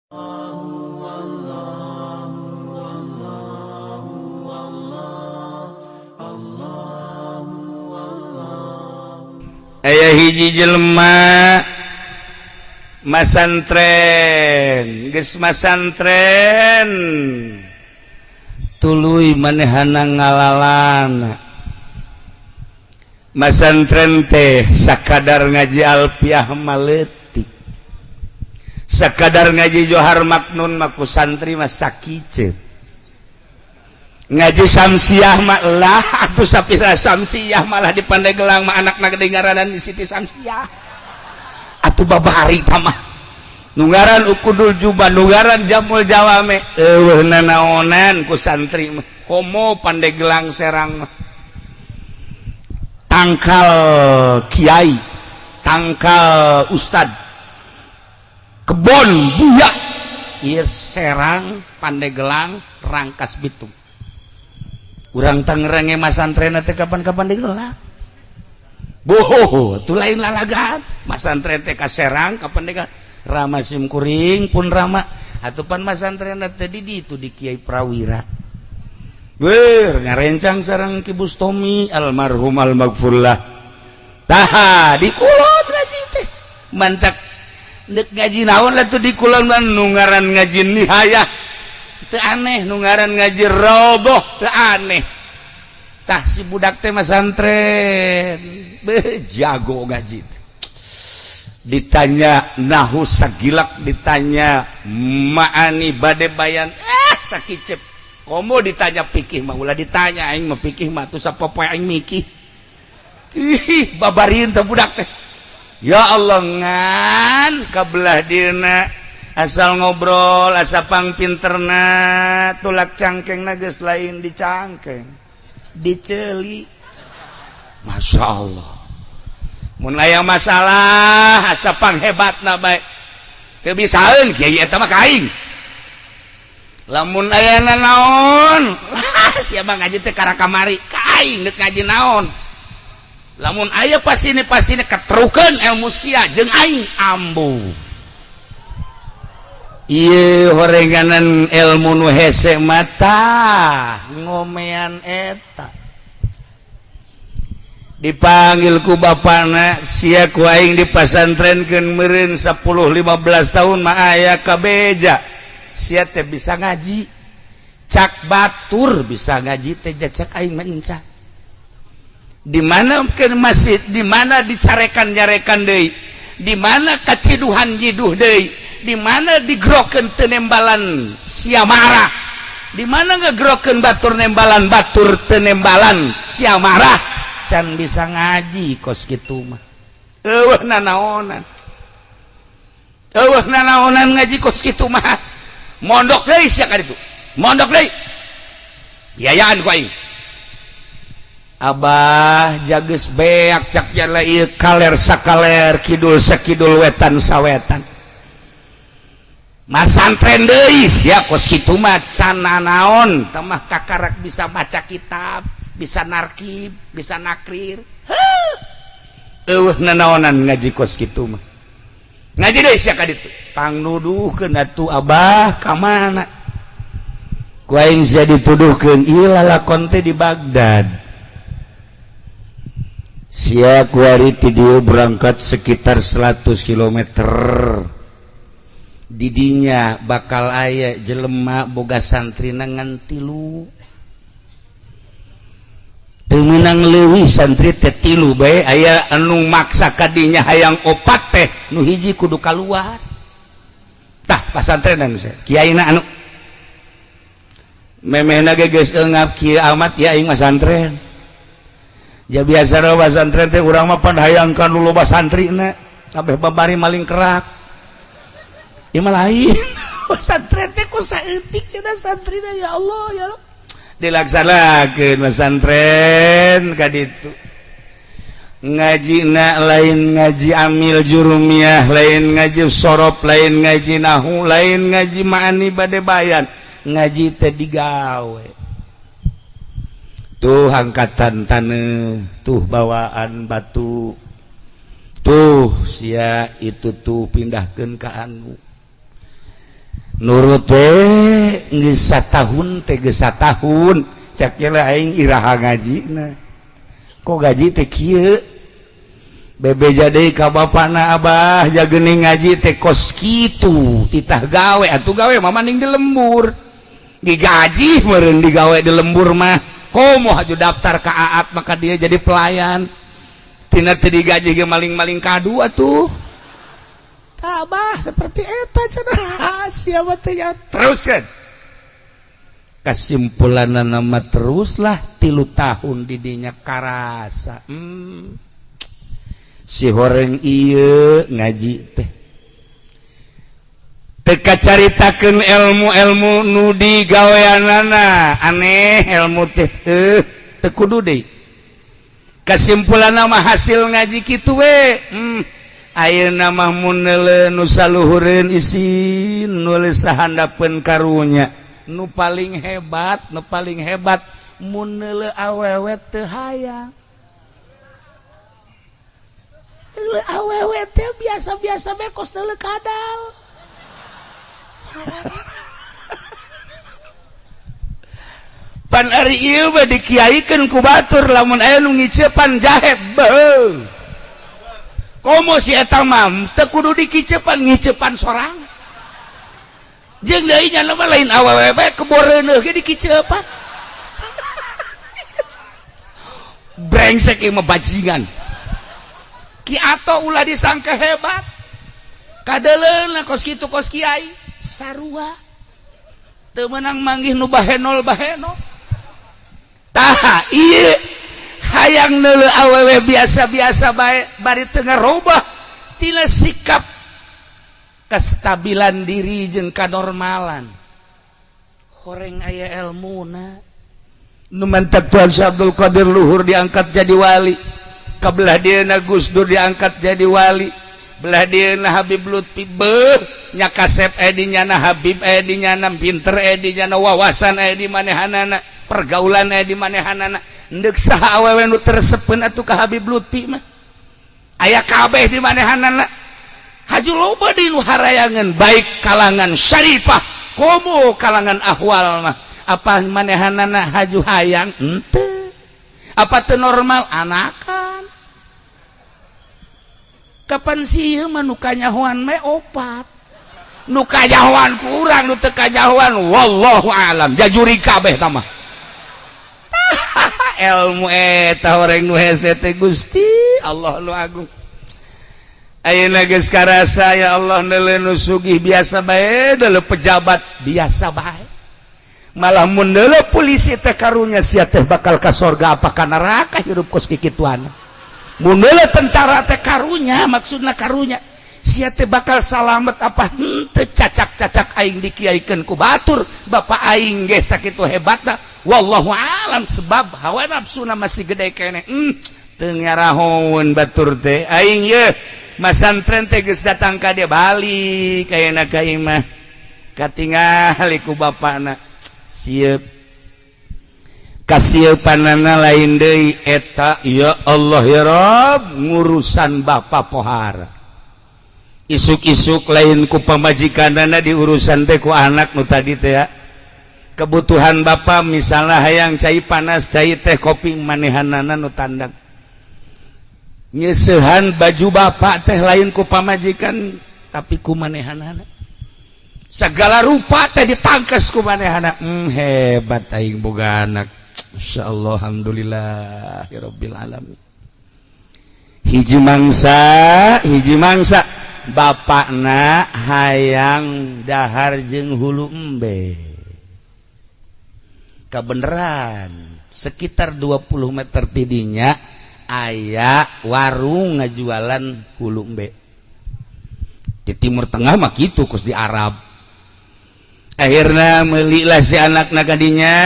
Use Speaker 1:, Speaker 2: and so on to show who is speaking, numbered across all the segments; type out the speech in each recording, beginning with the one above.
Speaker 1: Aya hiji jelema masantren, geus masantren tuluy manehana ngalalana. Masantren teh sakadar ngaji alfiah maleutik, sakadar ngaji johar maknun maku santri mah sakiceut, ngaji samsiah mah lah atuh sapira samsiah malah di Pandeglang mah anakna gede ngaranan di Siti Samsiah atuh babari tamah nungaran ukudul jubah nungaran jamul jawame eueuh nanaonan ku santri mah komo Pandeglang Serang mah tangkal kiai tangkal ustad kebon buya ieu Serang Pandeglang Rangkas Bitung urang Tangerang masantren teh kapan-kapan digelar boh tu lain lalagan masantren teh ka Serang kapan digelar Rama Simkuring pun Rama atupan masantren teh di ditu di Kiai Prawira wer ngarencang sareng Ki Bustomi almarhum almaghfurlah tah di kulon ngaji teh mantak deuk ngaji naon lah tu di kulon mah nungaran ngaji nihayah teu aneh nungaran ngaji raudhah teu aneh tah si budak teh masantren jago ngaji ditanya nahu sagilak ditanya maani bade bayan sakicep komo ditanya pikih mah ulah ditanya aing mah pikih mah tuh sapopoe aing mikih ih babarieun teh budak teh ya Allah ngan kabelah dina asal ngobrol asa pangpinterna tulak cangkengna geus lain dicangkeng diceli Masya Allah mun aya masalah asa panghebatna bae teu bisaeun kiai eta mah kaing lamun aya naon sia mah ngaji teh kara kamari kaing deuk ngaji naon lamun aya pasine katrukeun ilmu sia jeung aing ambu ieu horenganan ilmu nu hese mata ngomean eta dipanggil ku bapana sia ku aing dipasantrenkeun meureun 10-15 tahun mah aya kabeja sia teh bisa ngaji cak batur bisa ngaji teh cak aing mencak di mana ke masjid di mana dicarekan-nyarekan deui di mana kaciduhan jiduh deui di mana digrokeun teu nembalan sia marah di mana ngagrokeun batur nembalan batur teu nembalan sia marah can bisa ngaji kos kitu mah eueuh nanaonan ngaji kos kitu mah mondok deui sia ka ditu mondok deui biayaan ku aing abah jageus beak cak jala ieu kaler sakaler kidul sakidul wetan sawetan masantren deui sia kos kitu mah can naon teh mah kakarak bisa baca kitab bisa narkib bisa nakrir eueuh nanaonan ngaji kos kitu mah ngaji deui sia ka ditu pangnuduhkeun atuh abah ka mana ku aing sia dituduhkeun ieu lalakon teh di Bagdad sia ku ari ti dieu berangkat sekitar 100 km di dinya bakal aya jelema boga santrina ngan 3 teu meunang leuwih santri teh 3 bae aya anu maksa ka dinya hayang 4 teh nu hiji kudu kaluar tah pasantrenan kiaina anu memehna ge geus eungap kieu amat ya aing mah santren ya biasa ra pasantren teh urang mah pan hayangkan nu loba santrina kabeh babari maling kerak ieu mah lain pasantren teh ku saeutik cenah santrina ya Allah ya Allah dilaksanakeun pesantren ka ditu ngajina lain ngaji amil jurumiyah lain ngaji sorop lain ngaji nahu lain ngaji ma'ani bade bayan ngaji teh digawe tuh angkatan taneuh tuh bawaan batu tuh sia itu tuh pindahkeun ka anu nurut tahun tahun Iraha ngaji kok gaji bebe jadi ka bapakna Abah jagening ngaji teh kos kitu titah gawe atuh gawe mama ning di lembur digaji meureun digawe di lembur mah komo haju daftar ka AAT maka dia jadi pelayan tina teu digaji ge maling-maling kadu atuh tabah seperti eta cenah siapa teh teruskeun kesimpulanna nama teruslah 3 tahun didinya karasa si horeng ieu ngaji teh teka caritakeun ilmu-ilmu nu digaweanana aneh ilmu teh teu kudu deui kesimpulanna mah hasil ngaji kitu we ayeuna mah mun neuleuh nu saluhureun isin nulis sahandapeun karunya nu paling hebat mun neuleuh awewe teu hayang awewe teh biasa-biasa bae kos neuleuh kadal pan ari ieu mah dikiaikeun ku batur lamun aya nu ngiceupan jahe beuh komo si eta mah teu kudu dikiceupan ngiceupan sorang jeung deui nya mah lain awewe bae keboreuneuh ge dikiceupan brengsek ieu mah bajingan ki ato ulah disangka hebat kadeleuna kos kitu kos kiai sarua teu meunang manggih nu bahenol tah ieu hayang neuleuh awewe biasa-biasa bae bari teu ngarobah tina sikap kestabilan diri jeung kanormalan horeng aya elmuna nu mantap Tuan Syekh Abdul Qadir Luhur diangkat jadi wali kabelah dieuna Gus Dur diangkat jadi wali belah dieuna Habib Lutfi beuh nya kasep dinyana Habib dinyana pinter dinyana wawasan di manehanana pergaulan di manehanana endek saha awewe nu teresepeun atuh ka Habib Lutfi mah aya kabeh di manehanana haju loba di nu harayangan baik kalangan syarifah komo kalangan ahwal mah apa manehanana haju hayang henteu apa teu normal anakan kapan sih ieu mah nu kanyahoan me opat nu kanyahoan ku urang nu teu kanyahoan wallahu alam jajuri kabeh tah mah ilmu eta horeng nu hese teh Gusti Allah nu agung ayeuna geus karasa ya Allah neuleuh nu sugih biasa bae deuleuh pejabat biasa bae malah mun deuleuh polisi teh karunya sia teh bakal ka sorga apa ka neraka hirup kos kikituan mun deuleuh tentara teh karunya maksudna karunya sia teh bakal salamet apa henteu cacak-cacak aing dikiaikeun ku batur bapak aing ge sakitu hebatna wallahu alam sebab hawa nafsuna masih gede kene teu ngarahoun batur teh aing ye masantren teh geus datang ka dia balik ayeuna ka imah katingali ku bapana sieup kasieupannana lain deui eta ya Allah ya Rabb ngurusan bapa pohara isuk-isuk lain ku pamajikanana diurusan teh ku anak nu tadi teh ya kebutuhan bapa misalnya hayang cai panas cai teh kopi manehanana nu tandang nyeusehan baju bapak teh lain ku pamajikan tapi ku manehanana segala rupa teh ditangkes ku manehana hebat aing boga anak insyaallah alhamdulillahirabbil alamin hiji mangsa bapakna hayang dahar jeung hulu embe kabeneran sekitar 20 meter tidinya aya warung ngajualan hulu embe di timur tengah mah kitu kus di Arab akhirna meuli lah si anakna kadinya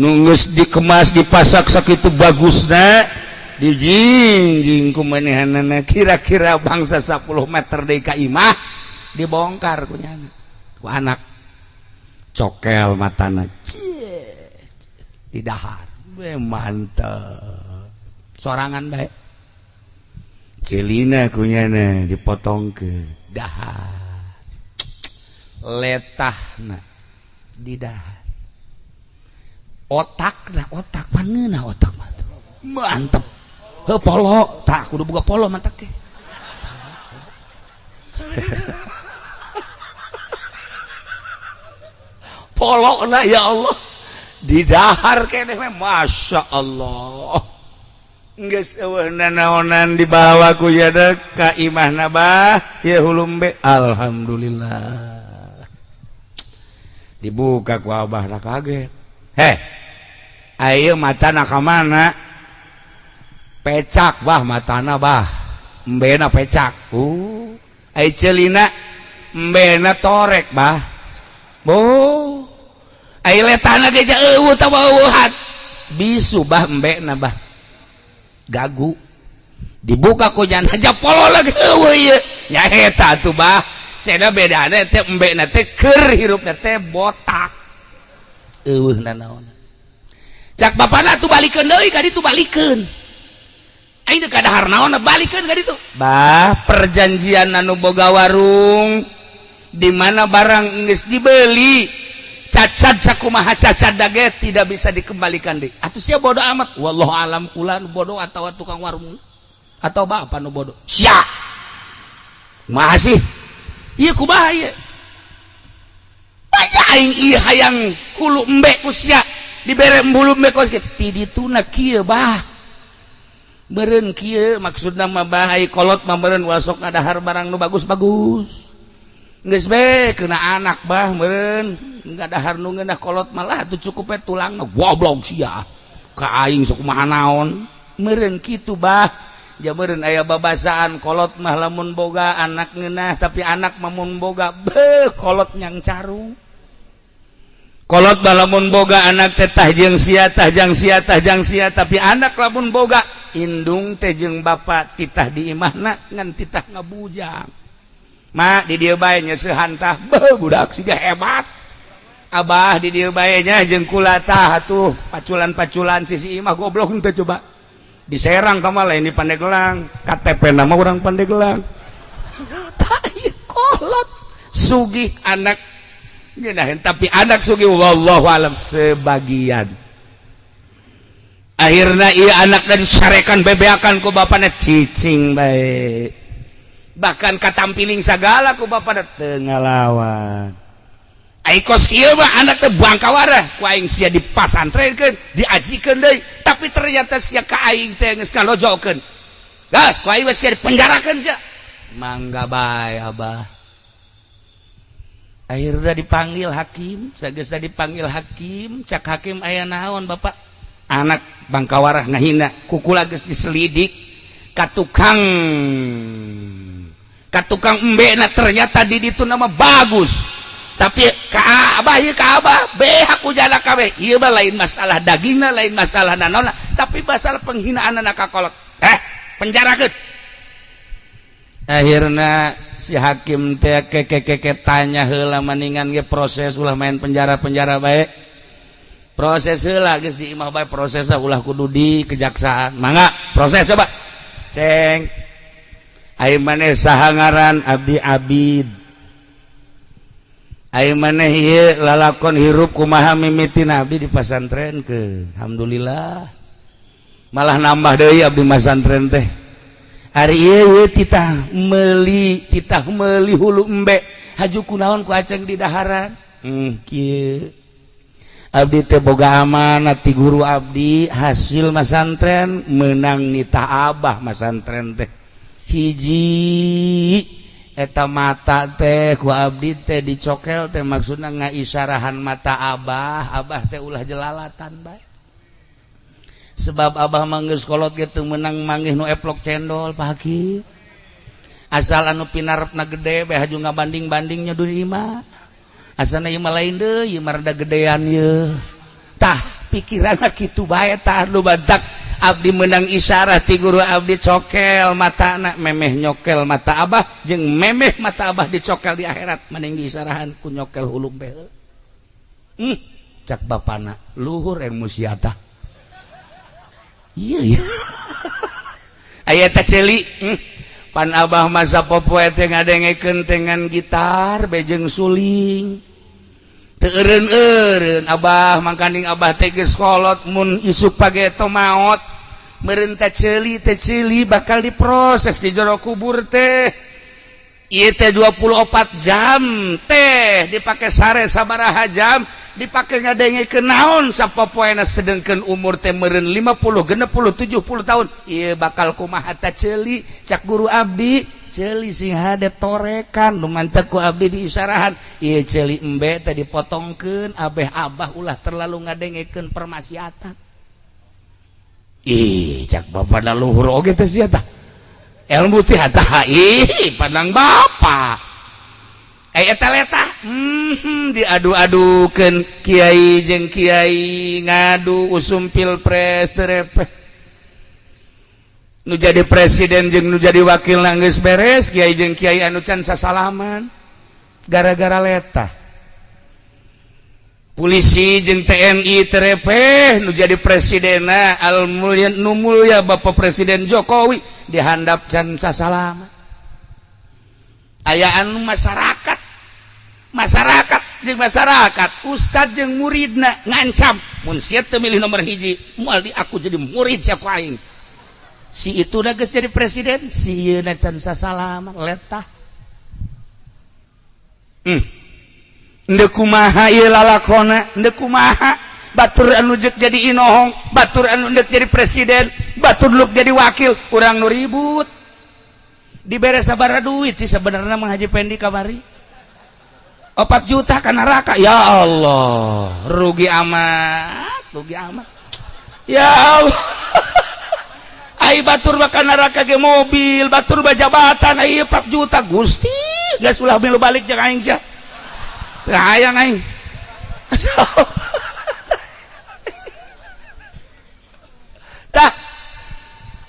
Speaker 1: nunggus dikemas dipasak sakitu bagusna dijingjing ku manehanana kira-kira bangsa 10 meter deui ka imah dibongkar ku nyana ku anak cokel matana di dahar mantap sorangan bae celina ku nyana dipotong ke dahar letahna di dahar otak paneuna otak mantep heuh polo tak kudu boga polo mantap ke polo na ya Allah di dahar kene masya Allah geus eueuh nanaonan dibawa ku yada ka imahna bah ya hulumbe alhamdulillah dibuka ku abah na kaget ayeuna matana ka mana pecak bah matana bah embena pecak ai ceulina embena torek bah ai letana ge eueuh tah eueuhan bisu bah embena bah gagu dibuka ku jana aja polo lagi eueuh ieu nya eta tuh bah cenah bedana teh embena teh keur hirupna teh botak eueuh nanaon cak bapana tuh balikeun deui ka ditu balikeun ayeuna ka dahar naon balikeun ka ditu bah perjanjian anu boga warung di mana barang geus dibeli cacat sakumaha cacat dage tidak bisa dikembalikan deh atuh sia bodoh amat wallahu alam kula nu bodoh atawa tukang warung atau bapak nu bodoh sia masih ieu kumaha ieu aing ieu hayang hulu embe ku sia dibere hulu embe ku ti dituna kieu bah meureun kieu maksudna mah bahai kolot mah meureun wasok ngadahar barang nu bagus-bagus geus be keuna anak bah meureun ngadahar nu ngeunah kolot malah atuh cukup we tulangna goblok sia ka aing sok kumaha naon meureun kitu bah ja meureun aya babasaan kolot mah lamun boga anak ngeunah tapi anak mah mun boga beuh kolot nyang carung kolot mah lamun boga anak teh tah jeung sia tapi anak lamun boga indung teh jeung bapa titah di imahna ngan titah ngabujang mak di dieu bae nya seuhan tah beuh budak siga hebat abah di dieu bae nya jeung kula tah atuh paculan-paculan sisi imah goblok henteu coba diserang ka mah lain di Pandeglang KTP na mah urang Pandeglang tah ieu kolot sugih anak ngeunaheun tapi anak sugih wallahu alam sebagian akhirna ieu anak dari sarekan bebeakan ku bapana cicing bae bahkan katampiling segala ku bapana teu ngalawan ai kos kieu mah anak teh bangkawarah ku aing sia dipasantrenkeun diajikeun deui tapi ternyata sia ka aing teh geus ngalojokeun gas ku aing sia dipenjarakeun sia mangga bae abah akhirna dipanggil hakim sageusna dipanggil hakim cak hakim aya naon bapak anak bangkawarah ngahina kukula geus diselidik ka tukang embe na ternyata di ditu nama bagus tapi ka abah behak ujana kabeh ieu mah lain masalah dagingna lain masalah nanona tapi masalah penghinaan anak kakolot penjarakeun akhirna si hakim teh keke tanya heula maningan ge proses ulah main penjara bae proses heula geus di imah bae prosesna ulah kudu di kejaksaan mangga proses coba ceng ai maneh saha ngaran abdi abid ai maneh ieu lalakon hirup kumaha mimitin abdi di pasantrenkeun alhamdulillah malah nambah deui abdi masantren teh ari ieu titah meuli hulu embe haju kunaon ku aceng di daharan kieu abdi teh boga amanat ti guru abdi hasil masantren menang nitah abah masantren teh hiji eta mata teh ku abdi teh dicokel teh maksudna ngaisyarahan mata abah teh ulah jelalatan bae sebab abah mah geus kolot ge teu meunang manggih nu eplok cendol Pak Hakim asal anu pinarepna gede bae haju ngabanding-bandingnya dunia imah asana ieu mah lain deui ieu mah rada gedean ieu tah pikiranna kitu bae tah nu badak abdi menang isyarat ti guru abdi cokel matana memeh nyokel mata abah jeung memeh mata abah dicokel di akhirat mending diisarahan ku nyokel hulu embe cak bapana luhur ilmu siata iya aya eta ceuli pan Abah masa popoe teh ngadengekeun dengan gitar bejeng suling teu eureun-eureun Abah mangkaning Abah teh geus kolot mun isuk pageto maot meureun teh ceuli bakal diproses di jero kubur teh ieu teh 24 jam teh dipake sare sabaraha jam dipake ngadengekeun naon sapopoena sedengkeun umur teh meureun 50 60 70 tahun ieu bakal kumaha teh ceuli cak guru abdi ceuli sing hade torekan lumantek ku abdi diisarahan ieu ceuli embe teh dipotongkeun abeh Abah ulah terlalu ngadengekeun permaksiatan cak bapana luhur oge teh sia tah ilmu teh tah pandang bapak eta letah diadu-adukeun kiai jeung kiai ngadu usum pilpres terepeh nu jadi presiden jeung nu jadi wakil geus beres kiai jeung kiai anu can sasalaman gara-gara letah polisi jeung TNI terepeh nu jadi presidenna al mulya nu mulya Bapak Presiden Jokowi dihandap can sasalaman aya anu masyarakat ustad jeung muridna ngancam mun sia teu milih nomor hiji moal di aku jadi murid sia ku aing si itu da geus jadi presiden si ieu na can sasalaman letah Ndeu kumaha ieu lalakona ndeu kumaha batur anu jeuk jadi inohong batur anu ndek jadi presiden batur luk jadi wakil urang nu ribut dibere sabaraha duit sih sebenarnya mah Haji Pendi kamari 4 juta ka neraka ya Allah rugi amat ya Allah ai batur ka neraka ge mobil batur jabatan ai 4 juta Gusti geus ulah milu balik jeung aing sia teu hayang aing tah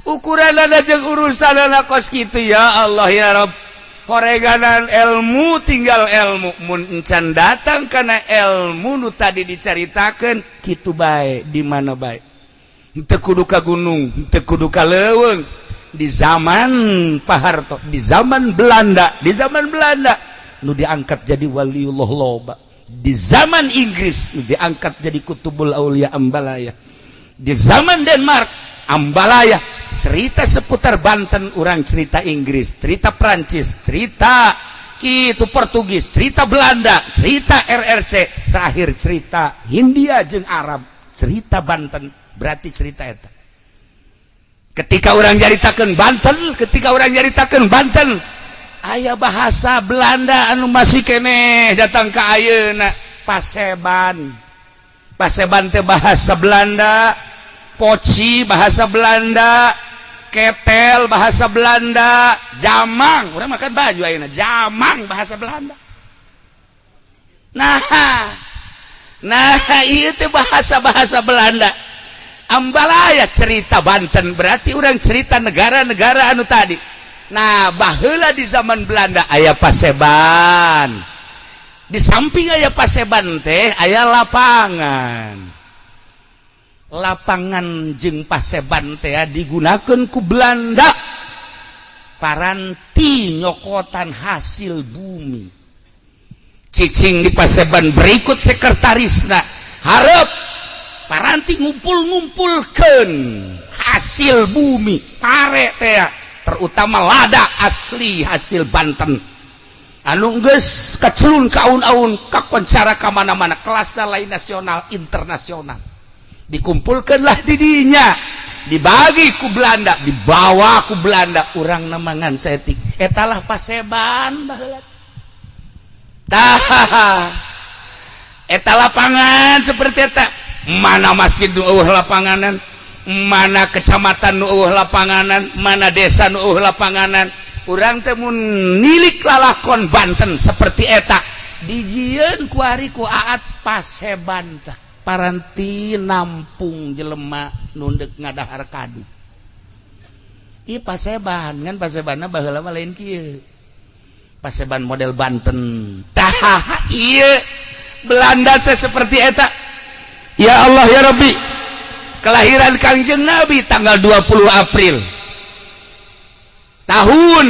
Speaker 1: ukuranana jeung urusanana kos kitu ya Allah ya Rabb horeganan ilmu tinggal ilmu mun encan datang kana ilmu nu tadi dicaritakeun kitu bae di mana bae teu kudu ka gunung teu kudu ka leuweung di zaman Pak Harto di zaman Belanda nu diangkat jadi waliullah loba di zaman Inggris nu diangkat jadi kutubul aulia Ambalaya di zaman Denmark Ambalaya cerita seputar Banten orang cerita Inggris cerita Prancis cerita kitu Portugis cerita Belanda cerita RRC terakhir cerita Hindia jeung Arab cerita Banten berarti cerita eta ketika orang nyaritakeun Banten aya bahasa Belanda anu masih keneh datang ka ayeuna Paseban teh bahasa Belanda poci bahasa Belanda ketel bahasa Belanda jamang urang makan baju ayeuna jamang bahasa Belanda nah ieu teh bahasa Belanda Ambalaya cerita Banten berarti urang cerita negara-negara anu tadi nah baheula di zaman Belanda aya Paseban di samping aya Paseban teh aya lapangan jeung Paseban teh digunakeun ku Belanda paranti nyokotan hasil bumi cicing di Paseban berikut sekretarisna hareup paranti ngumpul-ngumpulkeun hasil bumi pare teh terutama lada asli hasil Banten anu geus kacelun kaun-aun kakoncara ka mana-mana kelasna lain nasional internasional dikumpulkanlah di dinya dibagi ku Belanda dibawa ku Belanda urang namangan setik etalah Paseban baheula tah eta lapangan seperti eta mana masjid nu eueuh lapanganan mana kecamatan nu eueuh lapanganan mana desa nu eueuh lapanganan urang teh mun nilik lalakon Banten seperti eta dijieun ku ari ku aat Paseban tah paranti nampung jelema nu deuk ngadahar kadu ieu Paseban ngan Pasebanna baheula mah lain kieu Paseban model Banten tah ieu Belanda teh seperti eta ya Allah ya Rabbi kelahiran Kangjeng Nabi tanggal 20 April tahun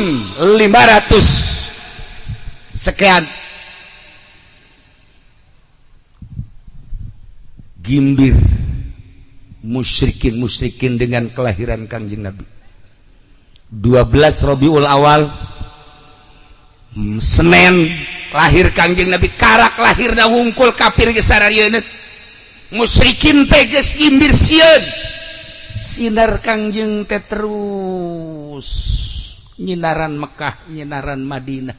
Speaker 1: 500 sekian gimbir musyrikin dengan kelahiran Kangjeng Nabi 12 Rabiul Awal Senin lahir Kangjeng Nabi karak lahirna wungkul kafir ge sararieuna musyrikin teh geus gimbir sieun sinar Kangjeng teh terus nyinaran Mekah nyinaran Madinah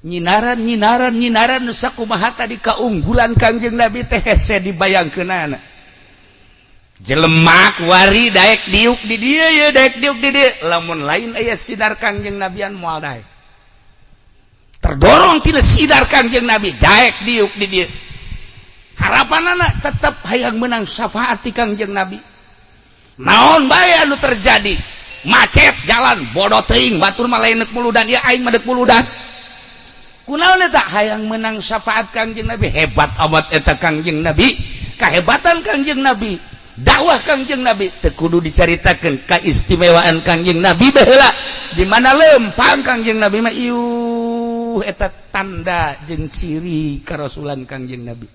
Speaker 1: nyinaran sakumaha tadi kaunggulan Kangjeng Nabi teh hese dibayangkeunana jelemak wari daek diuk di dieu ye daek diuk di dieu lamun lain aya sinar Kangjeng Nabian moal daek terdorong tina sinar Kangjeng Nabi daek diuk di dieu harapanana tetep hayang menang syafaat ti Kangjeng Nabi naon bae anu terjadi macet jalan bodoh teuing batur mah lain neuk muludan ieu aing mah deuk muludan kunaon eta hayang menang syafaat Kangjeng Nabi hebat amat eta Kangjeng Nabi kahebatan Kangjeng Nabi dakwah Kangjeng Nabi teu kudu dicaritakeun kaistimewaan Kangjeng Nabi baheula di mana lempang Kangjeng Nabi mah ieuh eta tanda jeung ciri karasulan Kangjeng Nabi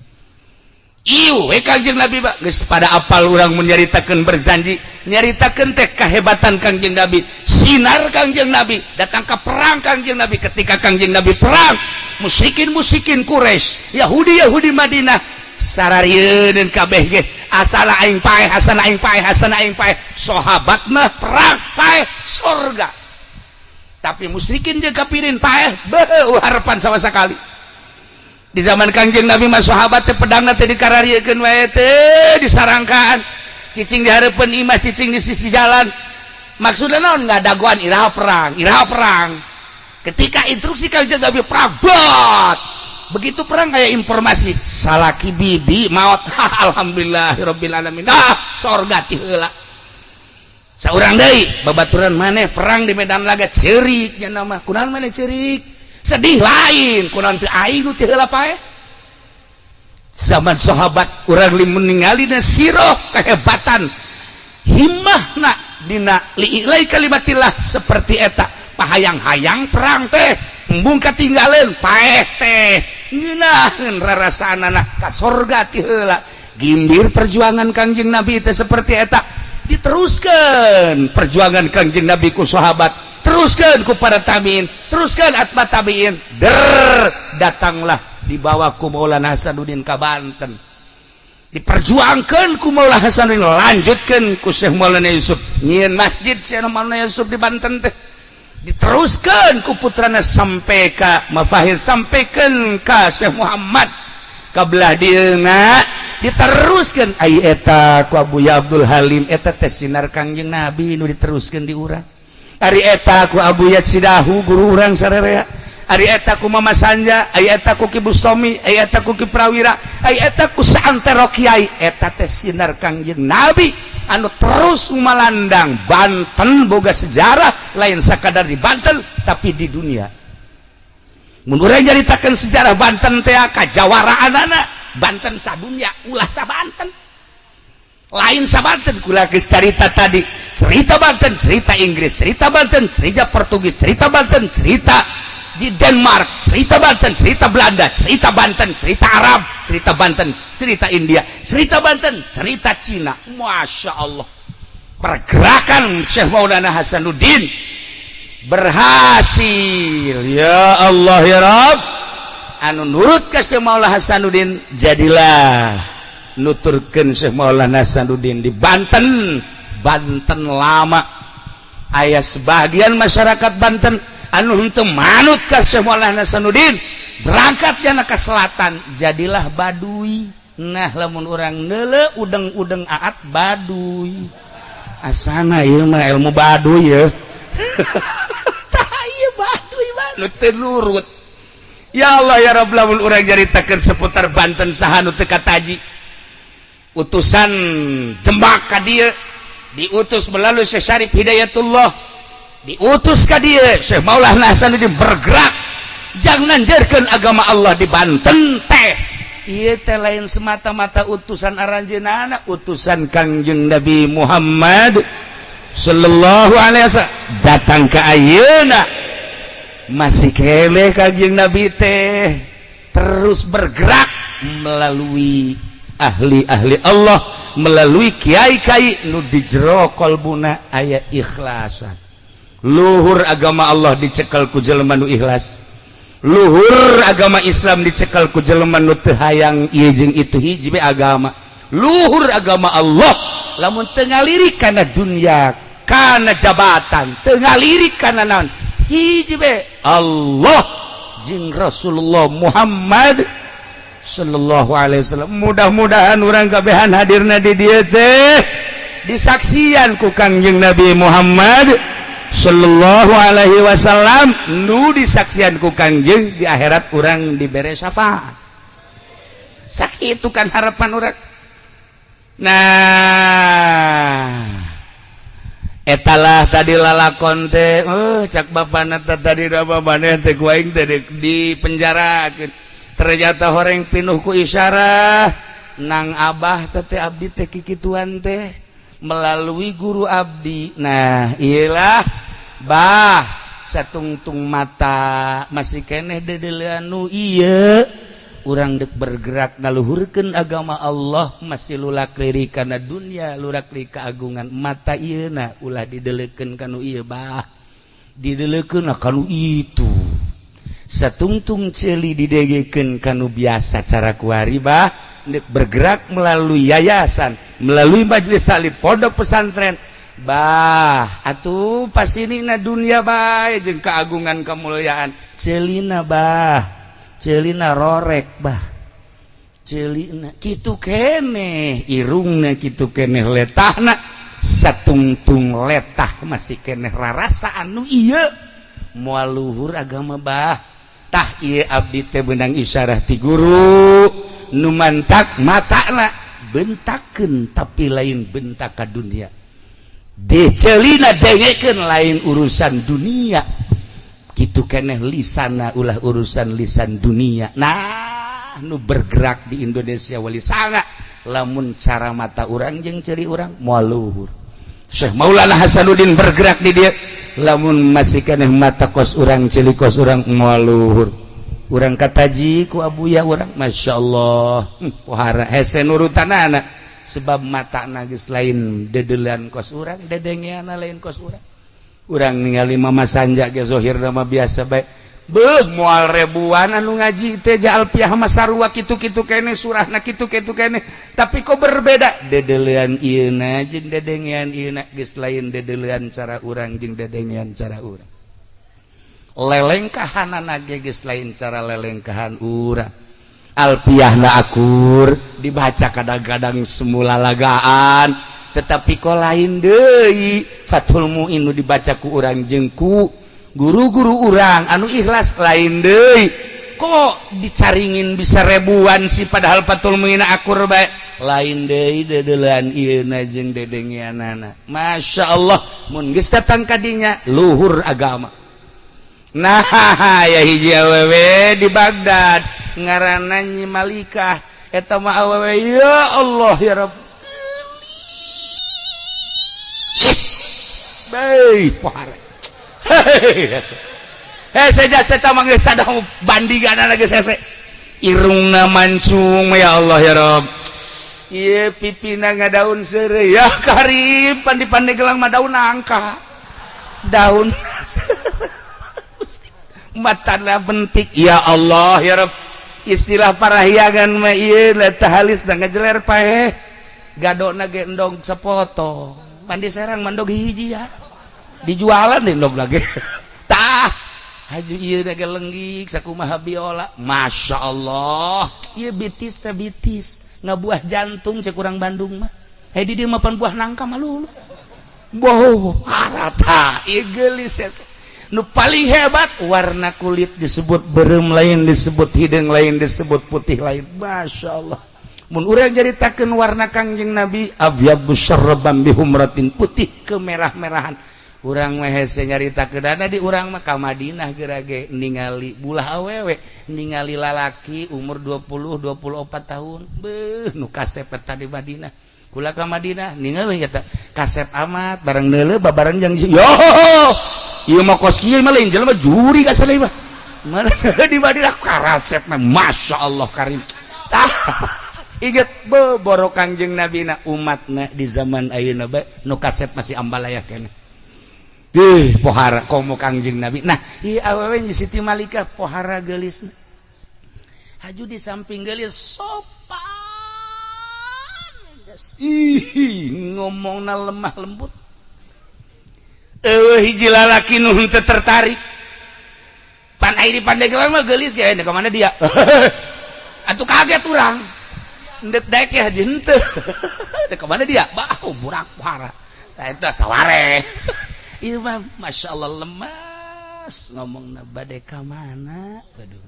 Speaker 1: ieuh Kangjeng Nabi mah geus pada apal urang mun nyaritakeun berjanji nyaritakeun teh kahebatan Kangjeng Nabi sinar Kangjeng Nabi datang ke perang Kangjeng Nabi ketika Kangjeng Nabi perang musyrikin Quraisy Yahudi Madinah sararieun kabeh ge asal aing paeh hasana aing paeh sahabat mah perang paeh surga tapi musyrikin jeung kafirin paeh beuh harapan sama sekali di zaman Kangjeng Nabi mah sahabat teh pedangna teh dikarariekeun wae teh disarangkaan cicing di hareupeun imah cicing di sisi jalan maksudna naon ngadaguan iraha perang ketika instruksi Kangjeng Nabi perang bot begitu perang kayak informasi salaki bibi maot alhamdulillahirabbil alamin sorga ti heula saurang deui babaturan maneh perang di medan laga ceurik nya nama kunaon maneh ceurik sedih lain kunaon teu aing nu teu heula paeh zaman sahabat urang limun ningalina siroh kahebatan himmahna dina li'ilai kalimatillah seperti eta pahayang-hayang perang teh embung katinggaleun paeh teh ngeunaheun rarasanana ka surga ti heula gimbir perjuangan Kangjeng Nabi teh seperti eta diteruskeun perjuangan Kangjeng Nabi ku sahabat teruskeun ku para tabiin teruskeun atba tabiin datanglah dibawa ku Maulana Hasanuddin ka Banten diperjuangkan ku Maulana Hasanuddin lanjutkan ku Syekh Maulana Yusuf nyieun masjid Syekh Maulana Yusuf di Banten teh diteruskan ku putrana sampai ka Mafahir sampaikan ka Syekh Muhammad kabelah dieuna diteruskan ai eta ku Abuya Abdul Halim eta teh sinar Kangjeng Nabi nu diteruskan di urang ari eta ku Abuya Cidahu guru urang sararea ari eta ku Mama Sanja ai eta ku Ki Bustomi ai eta ku Ki Prawira ai eta ku saantero kiai eta teh sinar Kangjeng Nabi anu terus umalandang Banten boga sejarah lain sakadar di Banten tapi di dunia mun urang nyaritakeun sejarah Banten teh kajawaraanana Banten sadunya ulah sabanten lain sabanten kula geus carita tadi cerita Banten cerita Inggris cerita Banten cerita Portugis cerita Banten cerita di Denmark cerita Banten cerita Belanda cerita Banten cerita Arab cerita Banten cerita India cerita Banten cerita Cina Masya Allah pergerakan Syekh Maulana Hasanuddin berhasil ya Allah ya Rabb anu nurut ka Syekh Maulana Hasanuddin jadilah nuturkeun Syekh Maulana Hasanuddin di Banten lama aya sebagian masyarakat Banten anu henteu manut ka Syekh Maulana Hasanuddin berangkat jana ke selatan jadilah Baduy nah lamun urang neule udeng-udeng aat Baduy asana ieu mah ilmu Baduy ya tah ieu Baduy mah nu teu nurut ya Allah ya Rabb lamun urang nyaritakeun seputar Banten saha nu teu kataji utusan Demak ka dieu diutus melalui Syekh Syarif Hidayatullah diutus ka dieu Syekh Maulana Hasanuddin bergerak jangan nanjarkeun agama Allah di Banten teh ieu teh lain semata-mata utusan aranjeunana utusan Kangjeng Nabi Muhammad sallallahu alaihi wasallam datang ke ayeuna masih keleh kanjing Nabi teh terus bergerak melalui ahli-ahli Allah, melalui kiai-kiai nu di jero qalbuna aya ikhlasan. Luhur agama Allah dicekel ku jelema nu ikhlas, luhur agama Islam dicekel ku jelema nu teu hayang ieu jeung itu hiji be agama. Luhur agama Allah lamun teu ngalirik kana dunya, kana jabatan, teu ngalirik kana naon, hiji be Allah jeung Rasulullah Muhammad sallallahu alaihi wasallam. Mudah-mudahan urang kabehan hadirna di dieu teh disaksian ku Kangjeng Nabi Muhammad sallallahu alaihi wasallam, nu disaksian ku Kangjeng di akhirat urang dibere syafaat. Sakitu kan harapan urang. Nah, etalah tadi lalakon teh cak bapana tadi da babana teh ku aing teh di penjarakeun. Ternyata horeng pinuh ku isyarah nang abah teh abdi teh kikituan teh melalui guru abdi. Nah iyalah bah satungtung mata masih keneh dedelean nu ieu urang dek bergerak ngaluhurkeun agama Allah, masih lulak lirik kana dunya, lulak lirik keagungan mata ieuna ulah dideleukeun kanu ieu bah, dideleukeun kanu itu. Satungtung celi didegekeun kanu biasa cara kuari bah, dek bergerak melalui yayasan, melalui majelis taklim pondok pesantren bah, atuh pasinina dunia bae jeung keagungan kemuliaan celina bah, celina rorek bah, celina kitu keneh irungna, kitu keneh letahna, satungtung letah masih keneh rarasaan nu ieu moal luhur agama bah. Tah ieu abdi teh beunang isyarah ti guru nu mantak matana bentakeun tapi lain bentak ka dunia, decelina dengekeun lain urusan dunia, kitu keneh lisana ulah urusan lisan dunia. Nah nu bergerak di Indonesia wali sanga lamun cara mata urang jeung ceri urang moal luhur. Syekh Maulana Hasanuddin bergerak di dia lamun masih keneh mata kos urang celi kos urang moal luhur. Urang kataji ku abuya urang masyaallah wahara hese nurutanana sebab matana geus lain dedeulean kos urang, dedengeana lain kos urang. Urang ningali Mama Sanja ge zahirna mah biasa bae. Beuh moal ribuan anu ngaji teh ja alfiah mah sarua kitu-kitu keneh surahna kitu-kitu keneh, tapi kok berbeda dedeulean ieuna jeung dedengean ieuna geus lain dedeulean cara urang jeung dedengean cara urang. Lelengkahanana ge geus lain cara lelengkahan urang. Alfiahna akur dibaca kadang-kadang semula lagaan, tetapi kok lain deui Fathul Muin nu dibaca ku urang jeung ku guru-guru urang anu ikhlas lain deui. Kok dicaringin bisa ribuan sih padahal Fathul Muin akur bae, lain deui dedeulean ieuna jeung dedengeanana. Masyaallah mun geus datang ka dinya luhur agama. Nah ya hiji awewe di Baghdad ngaranna Nyi Malikah eta mah awewe ya Allah ya Rabb bae pare saja saya manggil sadang bandingan lagi sese irungna mancung ya Allah ya Rob iya pipina ngadaun seure ya Karim pandi-pandi gelang mah daun angka daun matana bentik ya Allah ya Rob istilah parahyangan mah ieu letah halis da ngajeler paeh gadona ge endong sapoto pandi serang mandog hiji ya dijualan deh endong lagi tah haju ieu ge lenggik sakumaha biola Masya Allah ieu bitis teh bitis ngabuah jantung cek urang Bandung mah di dieu mah pan buah nangka mah lulu boh harata ieu geulis nu paling hebat warna kulit disebut berem lain disebut hidung lain disebut putih lain Masya Allah mun urang jaritakeun warna Kangjeng Nabi abyadu syarban bihumratin putih kemerah-merahan urang mah hese nyaritakeunana di urang mah ka Madinah gerage ningali bulah awewe ningali lalaki umur 20-24 tahun beuh nu kasepet di Madinah kula ka Madinah ningali eta kasep amat bareng neuleuh babareng jeung yo ieu mah kos kieu mah lain jelema juri ka saleh mah mana di Madinah karasep mah masyaallah karim tah inget boro Kangjeng Nabi na umatna di zaman ayeuna bae nu kasep masih ambalaya keneh pohara komo Kangjeng Nabi nah ieu awewe Siti Malikah pohara geulisna haju di samping geulis sopan ngomongna lemah lembut hiji lalaki nu henteu tertarik pan aya di Pandeglang mah geulis ge ka mana dia atuh kaget urang ndek daek ya haji henteu ka mana dia bau burak pohara tah eta saware ieu mah masyaallah lemas ngomongna bade ka mana waduh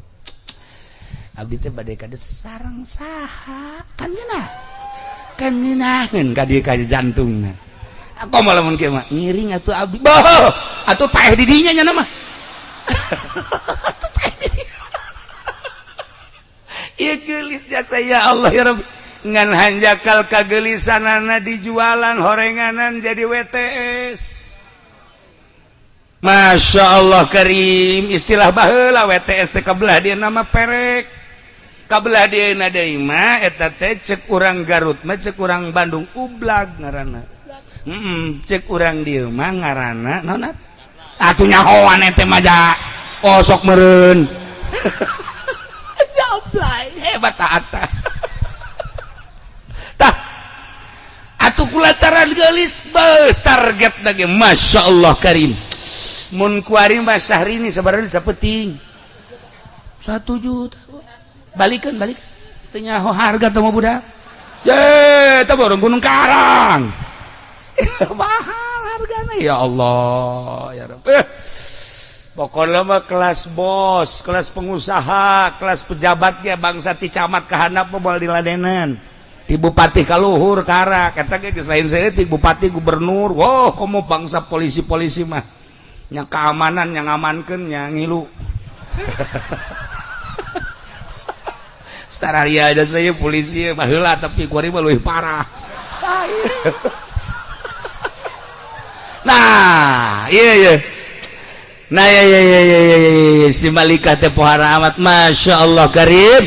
Speaker 1: abdi teh bade ka sareng saha kan geuna kan ngeunaheun ka dieu ka jantungna aku malah mun kieu mah ngiring atuh abdi boh atuh paeh di dinya nya mah atuh paeh di dinya ieu geulisnya saya Allah ya Rabbi ngan hanjakal kagelisanana dijualan horenganan jadi WTS Masya Allah karim istilah baheula WTS teh kabelah dia nama perek kabelah dia deui mah eta teh cek urang Garut mah cek urang Bandung ublag ngaranna cek urang dieu mah ngaranna naon atuh nyahoan teh mah ja osok meureun jablay hebat taata tah atuh kulataran geulis target lagi Masya Allah karim mun kuari Mbak Syahrini sabaraha sapeting 1 juta balikeun teu nyaho harga teh mah budak ye teh borong Gunung Karang mahal hargana ya Allah ya Rabb pokokna mah kelas bos kelas pengusaha kelas pejabat ge bangsa ti camat ka handap mah moal diladenan ti bupati ka luhur karak eta ge lain saya ti bupati gubernur wow komo bangsa polisi mah nya keamanan yang ngamankeun nya ngilu sararia ada saya polisi baheula tapi kuari mah leuwih parah nah iya nah ya si Malikah teh pohara amat Masya Allah karim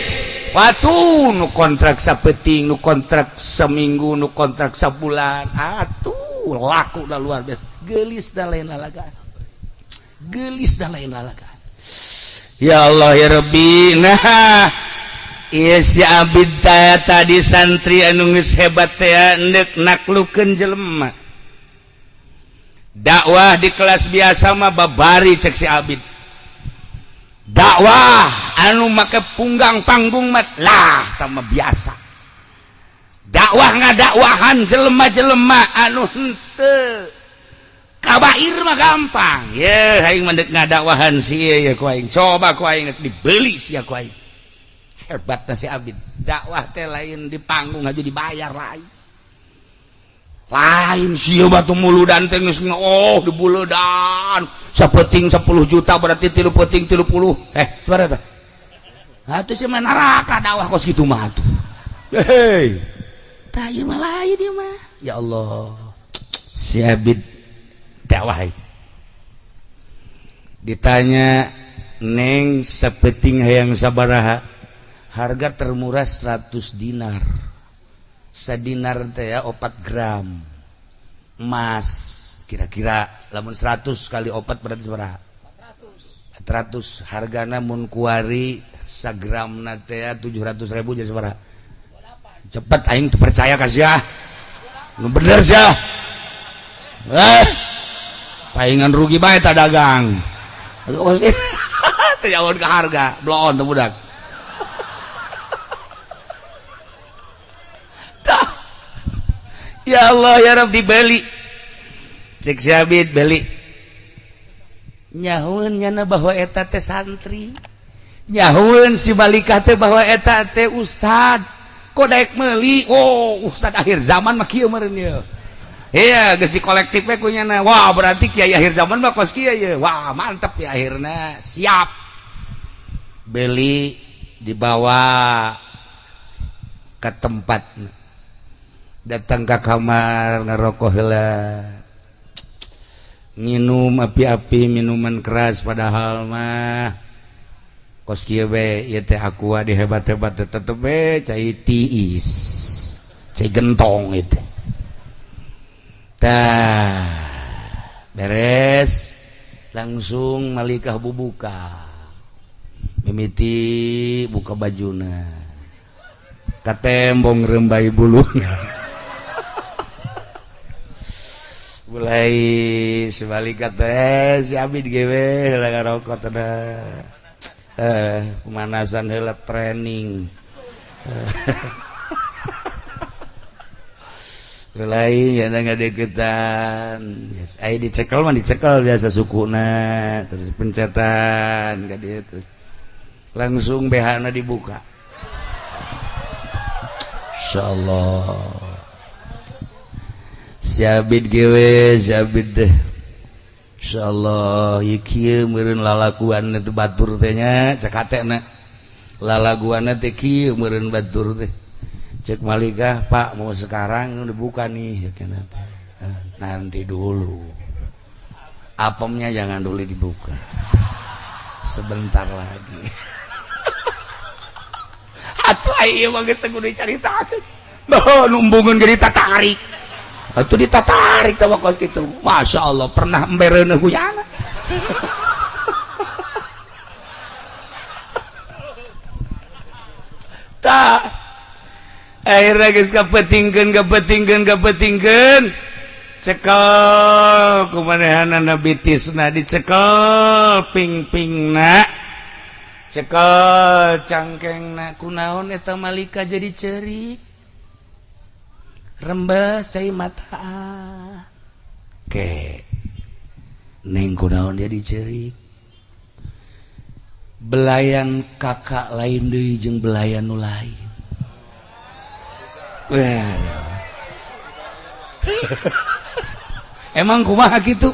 Speaker 1: watu nu kontrak sapeting nu kontrak seminggu nu kontrak sabulan atuh laku da luar biasa geulis da lain lalagaan gelis dan lain lalagaan ya Allah ya Rabbi nah ieu si abid tadi santri anu geus hebat teh endek naklukeun jelema dakwah di kelas biasa mah babari cek si abid dakwah anu make punggang panggung mah lah tah mah biasa dakwah ngadakwahan jelema-jelema anu henteu kabair mah gampang ye aing mendek ngadakwahan si ieu ku aing coba ku aing dibeli sia ku aing hebatna si abid dakwah teh lain di panggung aja dibayar lain sia batu muludan teh geus dibuludan sapeting 10 juta berarti 3 peuting 30 sabaraha tah atuh sia mah neraka dakwah kos kitu mah atuh hei tah ieu mah lain ieu mah ya Allah si abid dakwah ditanya neng sapeting hayang sabaraha harga termurah 100 dinar sadinar teh ya 4 gram emas kira-kira lamun 100 kali 4 berarti sabaraha 400 hargana mun kuari sagramna teh 700.000 jadi sabaraha cepet aing teu percaya ka sia nu bener sia paingan rugi bae ta dagang teu nyaon ka harga bloon teh budak ya Allah ya Rabb dibeli cek si abid beli nyahueun nyana bahwa eta teh santri nyahueun si Malikah teh bahwa eta teh ustad kok daek meuli ustad akhir zaman mah kieu meureun ye iya geus di kolektif we kunyana wah berarti kiai akhir zaman mah kos kieu ye wah mantep ya akhirna siap beli dibawa ke tempatna datang ke kamar ngerokok heula nginum api-api minuman keras padahal mah kos kieu we ieu teh aqua dihebat-hebat tetep we cai tiis cai gentong itu tah beres langsung malikah bubuka mimiti buka bajuna katembong rembai buluna mulai sebalik kata si Abid gewe heula ngarokok teh pemanasan heula training mulai ya ngadegetan yes, ai dicekel mah dicekel biasa sukuna terus pencetan ka dieu tuh langsung BH-na dibuka insyaallah si Abid gewe si Abid deh insyaallah ieu kieu meureun lalakuan teh batur teh nya cek hatena lalaguanna teh kieu meureun batur teh cek malikah Pak mau sekarang udah buka nih nanti dulu apemnya jangan dulu dibuka sebentar lagi atuh ieu mah geus kudu dicaritakeun noh numbungeun ge ditatarik atuh ditatarik teh kos kitu masyaallah pernah embereuneuh kuyana tah akhirnya geus kapetingkeun cekel kumanehanana bitisna dicekel ping-pingna cekel cangkengna kunaon eta malika jadi ceurik rembes cai mata ke neng kunaon jadi ceurik belayan kakak lain deui jeung belayan nu lain emang kumaha gitu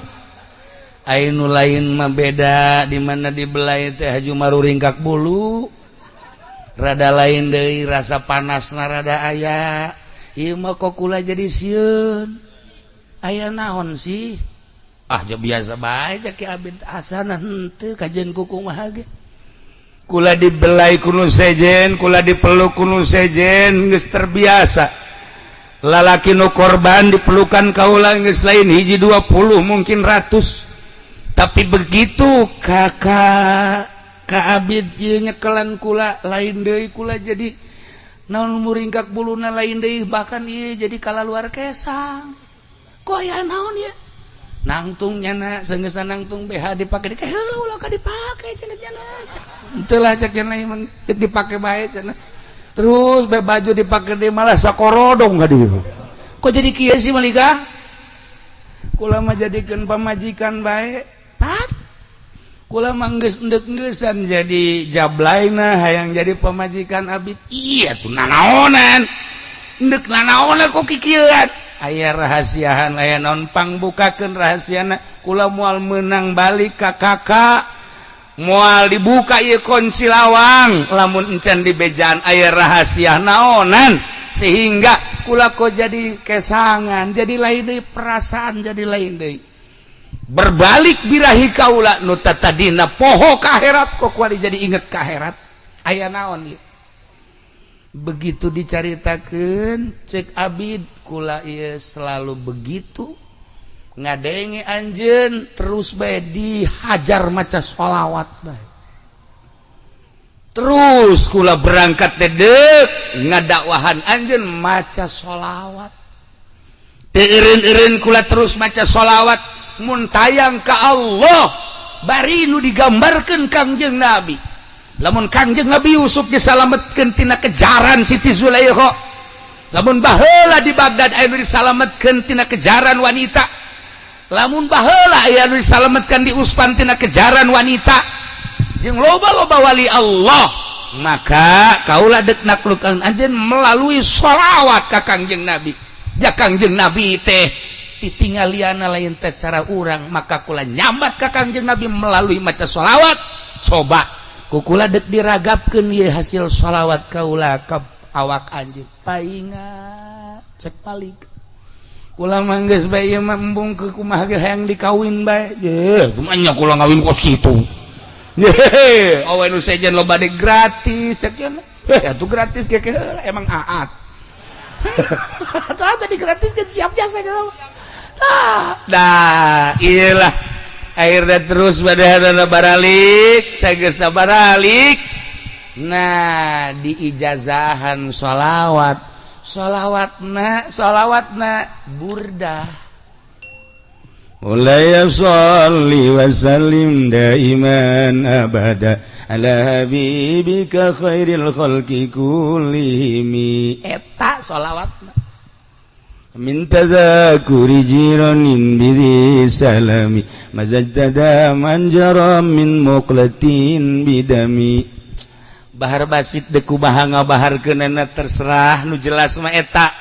Speaker 1: anu lain mah beda di mana dibelai teh haju maruringkak bulu rada lain deui rasa panasna rada aya ieu mah kok kula jadi sieun aya naon sih aja biasa bae cak Abid asana henteu kajen kuku mah ge kula dibelai kuno sejen kula dipeluk kuno sejen geus terbiasa lalaki nu korban dipelukan kaula geus lain hiji 20 mungkin 100 tapi begitu kakak ka Abid ieu nyekelan kula lain deui kula jadi naon muringkak buluna lain deui bahkan ieu jadi kalaluar kesang kok aya naon ya nangtung nyana seunggeusna nangtung BH dipake dikeh heula ulah ka dipake cenah nyana henteu lah cek cenah mah dipake bae cenah terus be baju dipake deui malah sakorodong ka dieu kok jadi kieu sih malika kula mah jadikeun pamajikan bae pat kula mah geus endeuk-endeusan jadi jablaina hayang jadi pamajikan Abid iya tuh nanaonan endeuk nanaonan kok kikieuan aya rahasiahan aya naon pangbukakeun rahasiana kula moal meunang balik ka kakak moal dibuka ieu kunci lawang lamun encan dibejaan aya rahasia naonan sehingga kula kok jadi kesangan jadi lain deui perasaan jadi lain deui berbalik birahi kaula nu tadina poho ka akhirat kok kuali jadi inget ka akhirat aya naon ieu begitu dicaritakeun cek Abid kula ieu selalu begitu ngadenge anjeun terus bae dihajar maca sholawat bae terus kula berangkat teh deuk ngadakwahan anjeun maca sholawat teu eureun-eureun kula terus maca sholawat mun tayang ka Allah bari nu digambarkeun Kangjeng Nabi lamun Kangjeng Nabi Yusuf disalametkeun tina kejaran Siti Zulaikha lamun baheula di Baghdad aya disalametkeun tina kejaran wanita lamun baheula aya disalametkeun di Uspan tina kejaran wanita jeung loba-loba wali Allah maka kaula deuk naklukkeun anjeun melalui sholawat ka Kangjeng Nabi ja Kangjeng Nabi teh ditinggaliana lain teh cara urang maka kula nyambat ka Kangjeng Nabi melalui maca sholawat coba kukula dek diragapkeun ieu hasil sholawat kaula ka awak anjeun paingat cek balik ulah manggeus bae ieu mah embung ke kumaha ge hayang dikawin bae ye kumanya kula ngawin kos kitu ye awe nu sejen lo bade gratis sakieu atuh gratis ge emang aat tah tadi gratis kan siap jasa dah iyalah akhirnya terus badahana baralik sageus baralik nah di ijazahan sholawatna burdah mulai sholli wa sallim daiman abada ala habibika khairil khalqi kullihim eta sholawatna min tadzakuri jiranin bizi salami mazajtada manjara min muqlatin bidami bahar basit deku baha ngabaharkeunana terserah nu jelas mah eta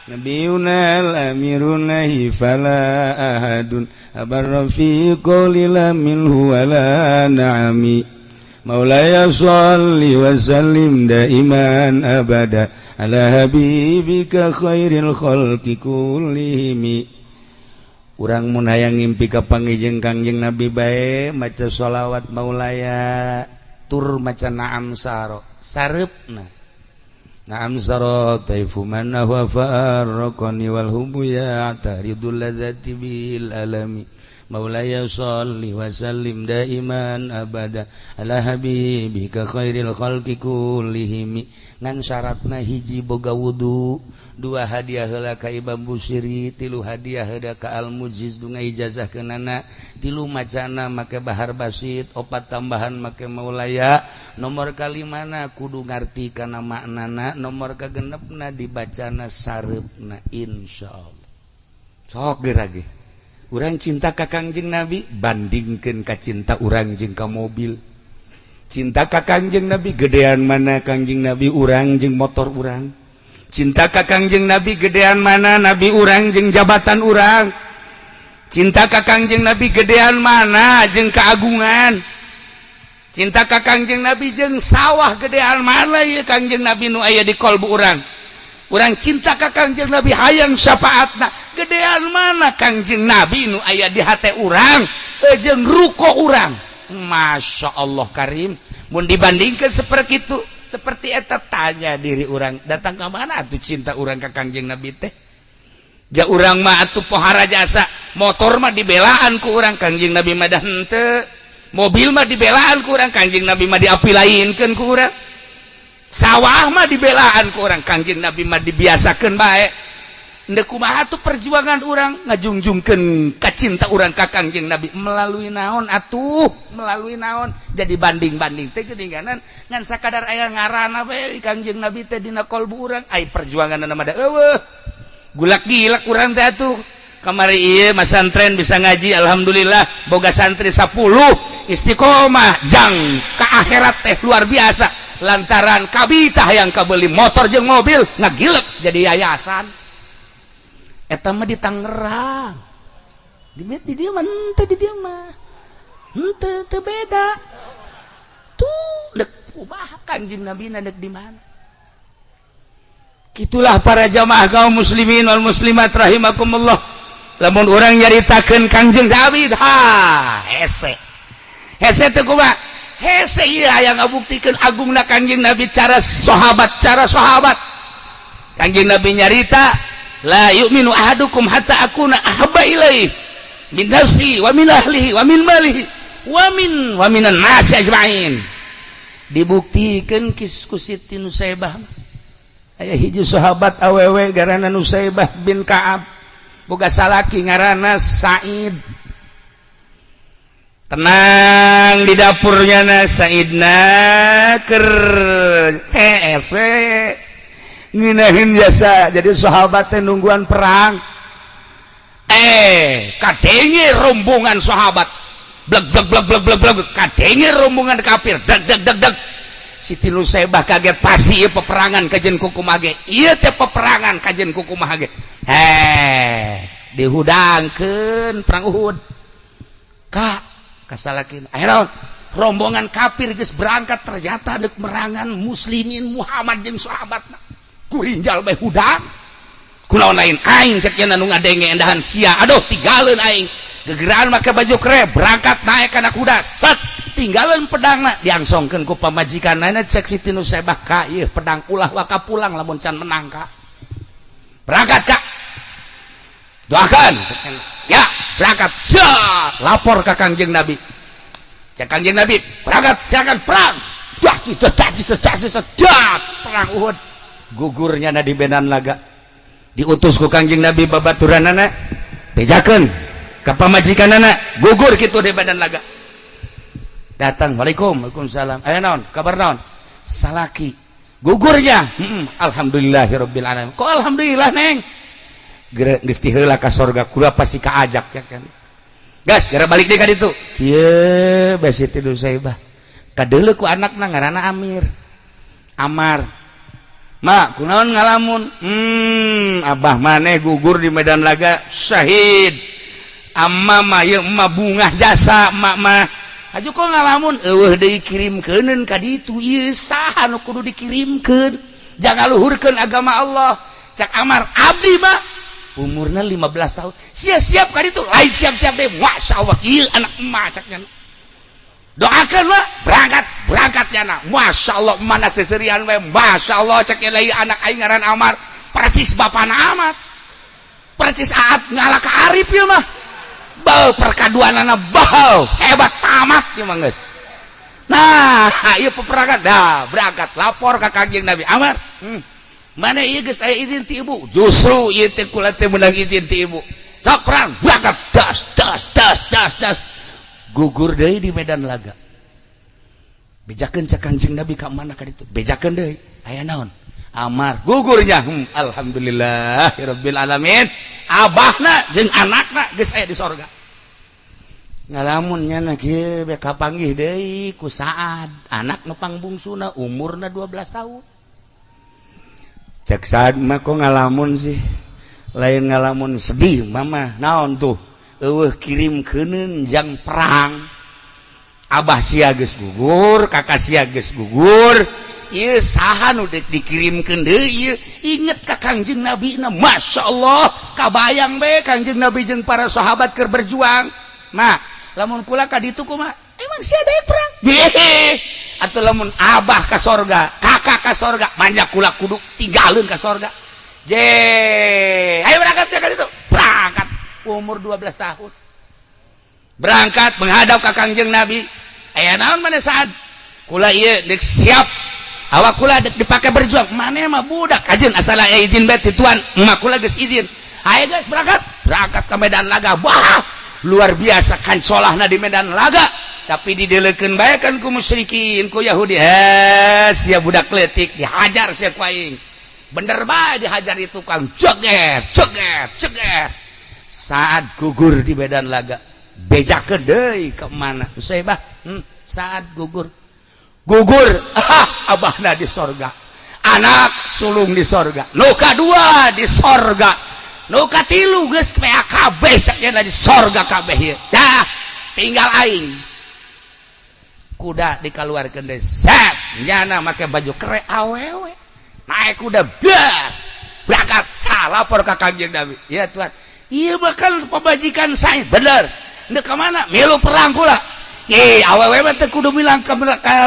Speaker 1: nabiyunal amiruna fala ahadun abar fi qawlila minhu wala na'ami maulaya sholli wa sallim daiman abada ala habibika khairil khalqi kullihim urang mun hayang ngimpi ka pangijeng Kangjeng Nabi bae maca sholawat maulaya tur maca na'am saro sarepna na'am saro taifu manna wa farqani wal hubu ya taridul ladzati bil alami maulaya sholli wa sallim daiman abada ala habibika khairil khalqi kullihim ngan syaratna hiji boga wudu dua hadiah heula ka Imam Busiri tilu hadiah heula ka Al-Mujiz dunga ijazah keunana tilu macana make bahar basit opat tambahan make maulaya nomor kalimana kudu ngarti kana maknana nomor kagenepna dibacana sareupna insyaallah sok gerage urang cinta ka Kangjeng Nabi bandingkeun ka cinta urang jeung ka mobil cinta ka Kangjeng Nabi gedean mana Kangjeng Nabi urang jeung motor urang cinta ka Kangjeng Nabi gedean mana Nabi urang jeung jabatan urang cinta ka Kangjeng Nabi gedean mana jeung keagungan cinta ka Kangjeng Nabi jeung sawah gedean mana ieu Kangjeng Nabi nu aya di kolbu urang urang cinta ka Kangjeng Nabi hayang syafaatna gedean mana Kangjeng Nabi nu aya di hate urang jeung ruko urang Masya Allah Karim mun dibandingkan seperti itu seperti eta tanya diri orang datang ke mana atuh cinta orang ke Kangjeng Nabi teh ja urang mah atuh pohara jasa motor mah dibelaan ku urang Kangjeng Nabi mah dah henteu mobil mah dibelaan ku urang Kangjeng Nabi mah diapilainkeun ku urang sawah mah dibelaan ku urang Kangjeng Nabi mah dibiasakeun bae ndek kumaha tuh perjuangan urang ngajungjungkeun kacinta urang ka Kangjeng Nabi melalui naon atuh melalui naon jadi banding-banding teh geuninganan ngan sakadar aya ngaranna we Kangjeng Nabi teh dina kolbu urang ai perjuanganna mah da eueuh gulak-gilak urang teh atuh kamari ieu masantren bisa ngaji alhamdulillah boga santri 10 istiqomah jang ka akhirat teh luar biasa lantaran kabitah yang kabeli motor jeung mobil ngagilek jadi yayasan eta mah di Tangerang di dia mah henteu di dia mah henteu beda tuh dek kumaha Kangjeng Nabi dek di mana kitulah para jamaah kaum muslimin wal muslimat rahimakumullah lamun urang nyaritakeun Kangjeng Nabi hese teh kumaha hese ieu hayang ngabuktikeun agungna Kangjeng Nabi cara sahabat Kangjeng Nabi nyarita la yu'minu ahadukum hatta akuna ahabba ilaihi min nafsi wa min ahlihi wa min malihi wa minan nasi ajma'in dibuktikeun ku Siti Nusaibah aya hiji sahabat awewe ngaranna Nusaibah bin Ka'ab boga salaki ngaranna Said tenang di dapurnya na Saidna keur hese nginahin jasa jadi sahabatnya nungguan perang kadenge rombongan sahabat bleg kadenge rombongan kafir dag Siti Nusaibah kaget pasti ieu peperangan kajen kukumaha ge ieu teh peperangan kajen kukumaha ge dihudangkeun perang Uhud ka kasalakin akhirnya rombongan kafir geus berangkat ternyata deuk merangan muslimin Muhammad jeung sahabatna kurinjal bae hudang kunaon lain aing cek nya nu ngadenge endahan sia aduh tinggalin aing gegeran make baju kere berangkat naik kana kuda set tinggalin pedangna diangsongkeun ku pamajikanna cek Siti Nusaibah ka ieu pedang ulah waka pulang lamun can menang ka berangkat ka doakan ya berangkat lapor ka Kangjeng Nabi cek Kangjeng Nabi berangkat siakan perang perang Uhud gugurnya na di Medan Laga diutus ku Kangjeng Nabi babaturanana bejakeun ka pamajikanana gugur kitu di Medan Laga datang waalaikumsalam aya naon kabar naon salaki gugurnya alhamdulillahirabbil alamin kok alhamdulillah neng geus ti heula ka sorga kula pasti kaajak ya kan gas gara balik deui ka ditu kieu besi Siti Nusaibah kadeuleu ku anakna ngaranna Amar mak kunaon ngalamun abah maneh gugur di Medan Laga syahid amma mah ye emak bungah jasa emak mah aju kok ngalamun eueuh deui kirimkeuneun ka ditu ieu saha nu kudu dikirimkeun jangan luhurkeun agama Allah cak Amar abdi mah umurna 15 tahun siap-siap ka ditu lain siap-siap deh masyaallah ieu anak emak caknya doakeun mah berangkat jana masyaallah mana seserian we masyaallah cak lain anak aing ngaran Amar persis bapana amat persis aat ngalah ka Arif ieu mah bau perkaduanana bau hebat tamat ieu mah geus nah ieu peperangan dah berangkat lapor ka Kangjeng Nabi Amar mana ieu geus aya izin ti ibu justru ieu teh kula teh meunang izin ti ibu sok perang berangkat das gugur deui di Medan Laga bejakeun cak Kangjeng Nabi ka mana ka ditu bejakeun deui aya naon Amar gugurnya alhamdulillahirabbil alamin abahna jeung anakna geus aya di sorga ngalamun nya na kieu be kapanggih deui ku Saad anak nu pangbungsuna umurna 12 tahun cek Saad mah kok ngalamun sih lain ngalamun sedih mama naon tuh eueuh kirimkeuneun jang perang abah sia geus gugur kakak sia geus gugur ieu saha nu dikirimkeun deui ieu inget ka Kangjeng Nabi na masyaallah kabayang be Kangjeng Nabi jeung para sahabat keur berjuang nah lamun kula ka ditu kumaha emang sia daek perang atuh lamun abah ka sorga kakak ka sorga manja kula kudu tinggalin ka sorga ayo berangkat ka ditu berangkat umur 12 tahun berangkat menghadap ka Kangjeng Nabi aya naon maneh Saad kula ieu deuk siap awak kula dek dipake berjuang maneh mah budak ajeun asal aya izin bae ti tuan emak kula geus izin ayo guys berangkat ke Medan Laga wah luar biasa kancolahna di Medan Laga tapi didelekeun bae kan ku musyrikin ku Yahudi sia budak leutik dihajar sia ku aing bener bae dihajar itu kang ceger saat gugur di Medan Laga bejakeun deui ka mana Nusaibah saat gugur abahna di sorga anak sulung di sorga nu kadua di sorga nu katilu geus pea kabeh cakna di sorga kabeh ieu dah tinggal aing kuda dikaluarkeun deui set nyana make baju kere awewe naik kuda berangkat lapor ka Kangjeng Nabi ya Tuhan ieu bakal pamajikan saya bener neuk ka mana milu perang kula awewe mah teh kudu bilang ka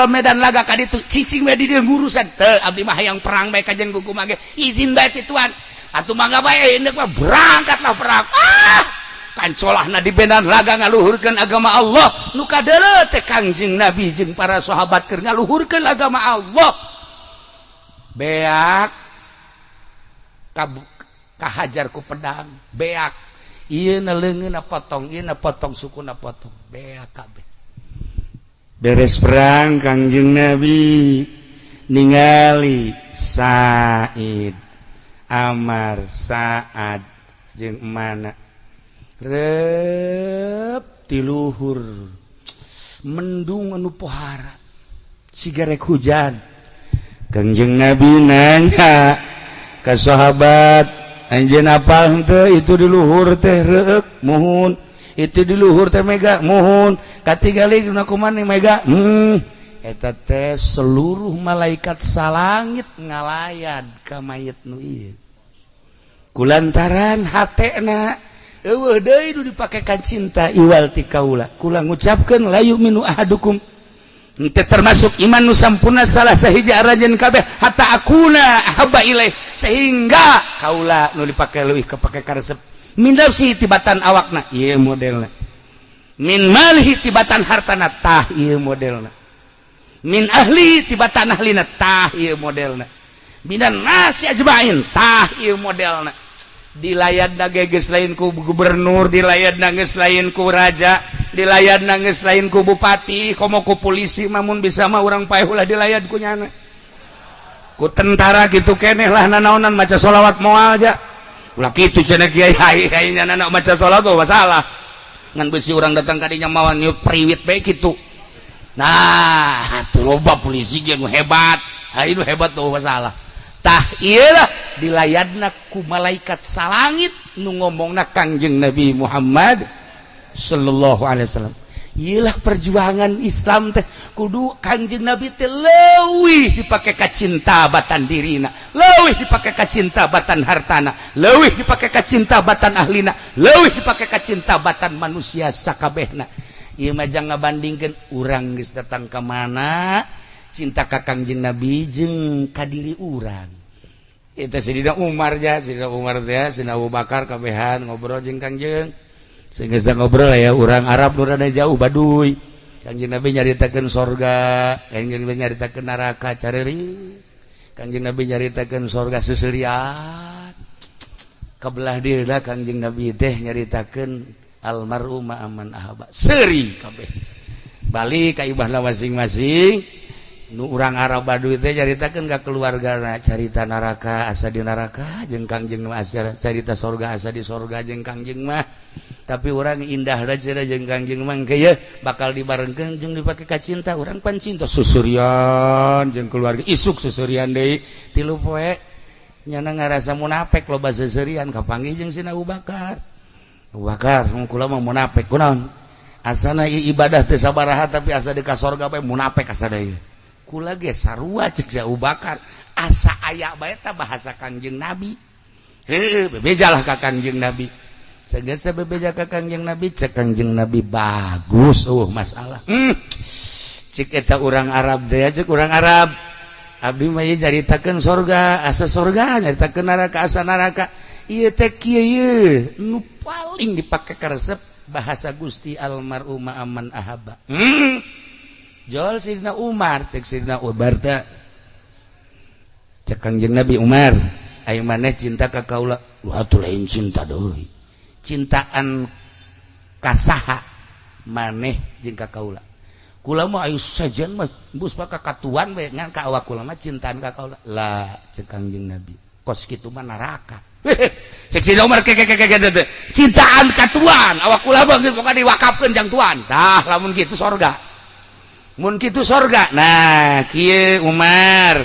Speaker 1: Medan Laga ka ditu cicing we di dieu ngurusan teu abdi mah hayang perang bae kajen gugu mah ge izin bae ti tuan atuh mangga bae indek mah berangkatlah perang kancolahna di Medan Laga ngaluhurkeun agama Allah nu kadeuleu teh Kangjeng Nabi jeung para sahabat keur ngaluhurkeun agama Allah beak kahajar ku pedang beak ieu na leungeunna potong ieu na potong sukuna potong beak kabeh beres perang Kangjeng Nabi ningali Said Amar Saad jeung mana rep di luhur mendung anu pohara sigarek hujan Kangjeng Nabi nanya ka sahabat anjeun apal henteu itu di luhur teh reuk muhun itu di luhur teh mega muhun katingali kumaha mega eta teh seluruh malaikat salangit ngalayan ka mayit nu ieu kulantaran hatena eueuh deui nu dipakekan cinta iwal ti kaula kula ngucapkeun la yu'minu ahadukum teu termasuk iman nu sampurna salah sahiji arajan kabeh hatta akuna habba ilaih sehingga kaula nu dipake leuwih kepake karesep min nafsi tibatan awakna ieu modelna min malhi tibatan hartana tah ieu modelna min ahli tibatan ahlina tah ieu modelna minan nasi ajmain tah ieu modelna dilayadna geus lain ku gubernur dilayadna geus lain ku raja dilayadna geus lain ku bupati komo ku polisi mamun bisa mah urang paeh ulah dilayad ku nyana ku tentara kitu keneh lah nanaonan maca sholawat moal aja ulah kitu cenah kiai hai nya nana maca sholawat tuh masalah ngan beusi urang datang ka dinya mawan nyup priwit bae kitu nah atuh loba polisi ge nu hebat hai nu hebat tuh masalah tah iyalah dilayadna ku malaikat salangit nu ngomongna Kangjeng Nabi Muhammad sallallahu alaihi wasallam iyalah perjuangan Islam teh kudu Kangjeng Nabi teh leuwih dipake ka cinta batan dirina leuwih dipake ka cinta batan hartana leuwih dipake ka cinta batan ahlina leuwih dipake ka cinta batan manusia sakabehna ieu mah jang ngabandingkeun urang geus datang ka mana cinta ka Kangjeng Nabi jeung ka diri urang itu Sidina Umar ya Sidina Umar teh Sidina Abu Bakar kabehan ngobrol jeung Kangjeng sehingga ngobrol ya urang Arab nu rada jauh Baduy Kangjeng Nabi nyaritakeun sorga Kangjeng Nabi nyaritakeun neraka careureut Kangjeng Nabi nyaritakeun sorga seuseurian kabelah dieuna Kangjeng Nabi teh nyaritakeun almarhum aman ahaba seuri kabeh balik ka ibahna masing-masing nu urang Arab Baduy teh caritakeun ka keluargana carita neraka asa di neraka jeung Kangjeng mah carita sorga asa di sorga jeung Kangjeng mah tapi urang indah da cenah jeung Kangjeng mah engke ye bakal dibarengkeun jeung dipake ka cinta urang pan cinta susurian jeung keluarga isuk susurian deui 3 poe nyana ngarasa munafik loba susurian kapanggih jeung Sina Abu Bakar Abu Bakar kula mah munafik kunaon asana ibadah teu sabaraha tapi asa di ka sorga bae munafik asa deui kula ge sarua cek Abu Bakar asa aya bae ta bahasa Kangjeng Nabi heuh bebejalah ka Kangjeng Nabi sagesa bebeja ka Kangjeng Nabi cek Kangjeng Nabi bagus masalah cek eta urang Arab teh cek urang Arab abdi mah nyaritakeun sorga asa sorga nyaritakeun neraka asa neraka ieu teh kieu nu paling dipake ka resep bahasa Gusti almarhum aman ahaba Jol Sidina Umar cek Sidina Umar teh cek Kangjeng Nabi Umar aya maneh cinta ka kaula atuh lain cinta deui cintaan ka saha maneh jeung ka kaula kula mah aya sajen mah bus ka katuan we ngan ka awak kula mah cintaan ka kaula lah cek Kangjeng Nabi kos kitu mah neraka cek Sidina Umar cintaan katuan awak kula mah pokoknya diwakafkeun jang tuan tah lamun kitu sorga mun kitu sorga nah kieu Umar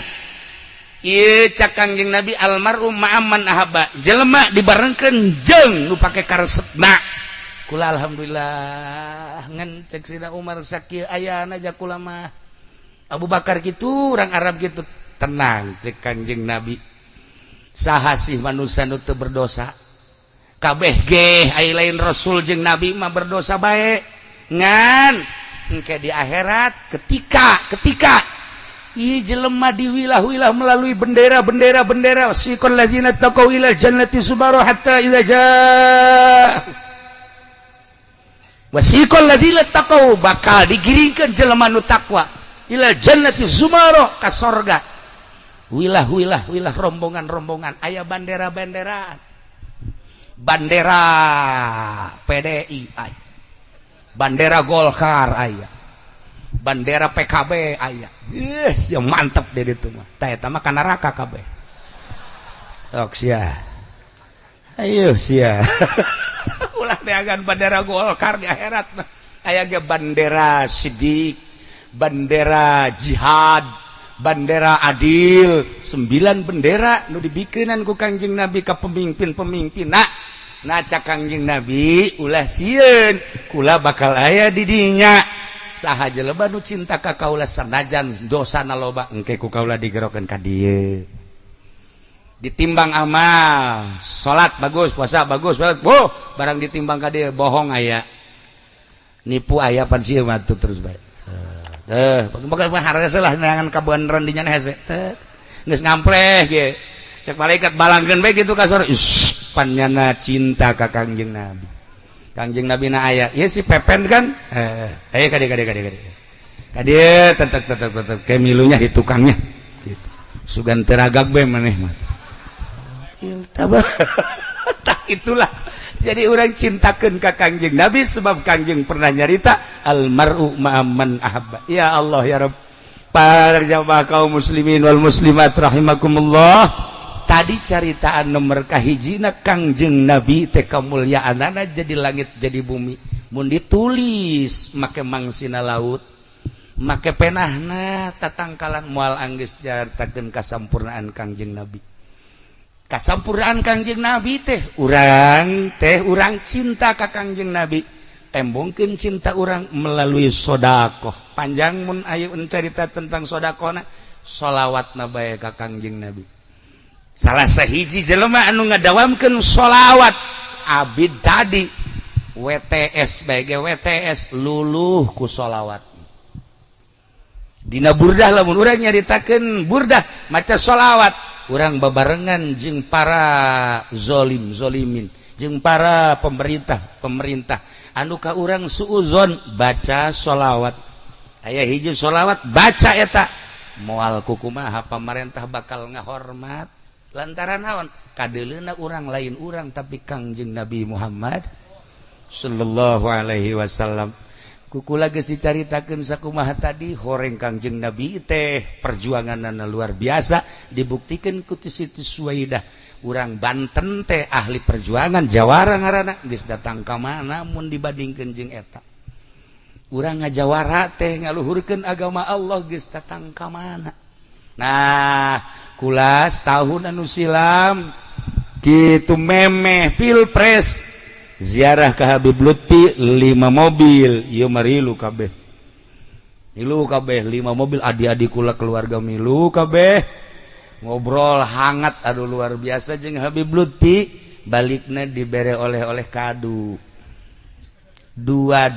Speaker 1: ieu cak Kangjeng Nabi almarhum ma'aman ahaba jelema dibarengkeun jeung nu pake karesepna kula alhamdulillah ngan cek Sidina Umar sakieu ayana ja kula mah Abu Bakar kitu urang Arab kitu tenang cek Kangjeng Nabi saha sih manusia nu teu berdosa kabeh ge aya lain rasul jeung nabi mah berdosa bae ngan engke di akhirat ketika ieu jelema diwilah-wilah melalui bendera siqal ladzina taqaw ila jannati subara hatta idza jaa wasiqal ladzina taqaw bakal digiringkeun jelema nu takwa ila jannati subara ka sorga wilah rombongan aya bandera PDI aya bandera Golkar aya bandera PKB aya ya mantep deh itu mah tah eta mah ka neraka kabeh sok sia ayo sia ulah beagan bandera Golkar di akhirat mah aya ge bandera Siddiq bandera jihad bandera adil 9 bendera nu dibikeunan ku Kangjeng Nabi ka pemimpin nah cak Kangjeng Nabi ulah sieun kula bakal aya di dinya saha jelema nu cinta ka kaula sanajan dosana loba engke ku kaula digerokeun ka dieu ditimbang amal salat bagus puasa bagus barang ditimbang ka dieu bohong aya nipu aya pan sieun mah terus bae pokoknya harus lah neangan kabeneran dinya hese geus ngampleh ge cek malaikat balangkeun bae kitu ka sore pannyana cinta ka Kangjeng Nabi Kangjeng Nabi na aya ieu si Pepen kan aya ka dieu tetep ke milunya di tukangnya gitu sugan teragak bae maneh mah itulah jadi orang cintakan ka Kangjeng Nabi sebab Kangjeng pernah nyarita almar'u ma'amman ahabba ya Allah ya Rabb para jamaah kaum muslimin wal muslimat rahimakumullah tadi caritaan nomor kahijina Kangjeng Nabi teh kamulyaanana jadi langit jadi bumi mun ditulis make mangsina laut make penahna tatangkalan moal anggeus jartakeun kasampurnaan Kangjeng Nabi kasampurnaan Kangjeng Nabi teh urang cinta ka Kangjeng Nabi tembongkeun cinta urang melalui sedekah panjang mun aya cerita tentang sedekahna shalawatna bae ka Kangjeng Nabi salah sahiji jelema anu ngadawamkeun shalawat abid tadi WTS bae ge WTS luluh ku shalawat dina burdah lamun urang nyaritakeun burdah maca shalawat urang babarengan jeung para zolimin jeung para pemerintah anu ka urang suuzon baca shalawat aya hiji shalawat baca eta moal kumaha pamarentah bakal ngahormat lantaran naon kadeuleuna urang lain urang tapi Kangjeng Nabi Muhammad sallallahu alaihi wasallam kukula geus dicaritakeun sakumaha tadi horeng Kangjeng Nabi teh perjuanganna luar biasa dibuktikan ku Siti Suwaidah urang Banten teh ahli perjuangan jawara ngaranna geus datang ka mana mun dibandingkeun jeung eta urang ngajawara teh ngaluhurkeun agama Allah geus datang ka mana nah kula tahun anu silam kitu memeh pilpres ziarah ke Habib Lutfi 5 mobil ieu marilu kabeh 5 mobil adik-adik kula keluarga milu kabeh ngobrol hangat aduh luar biasa jeung Habib Lutfi balikna dibere oleh-oleh kadu 2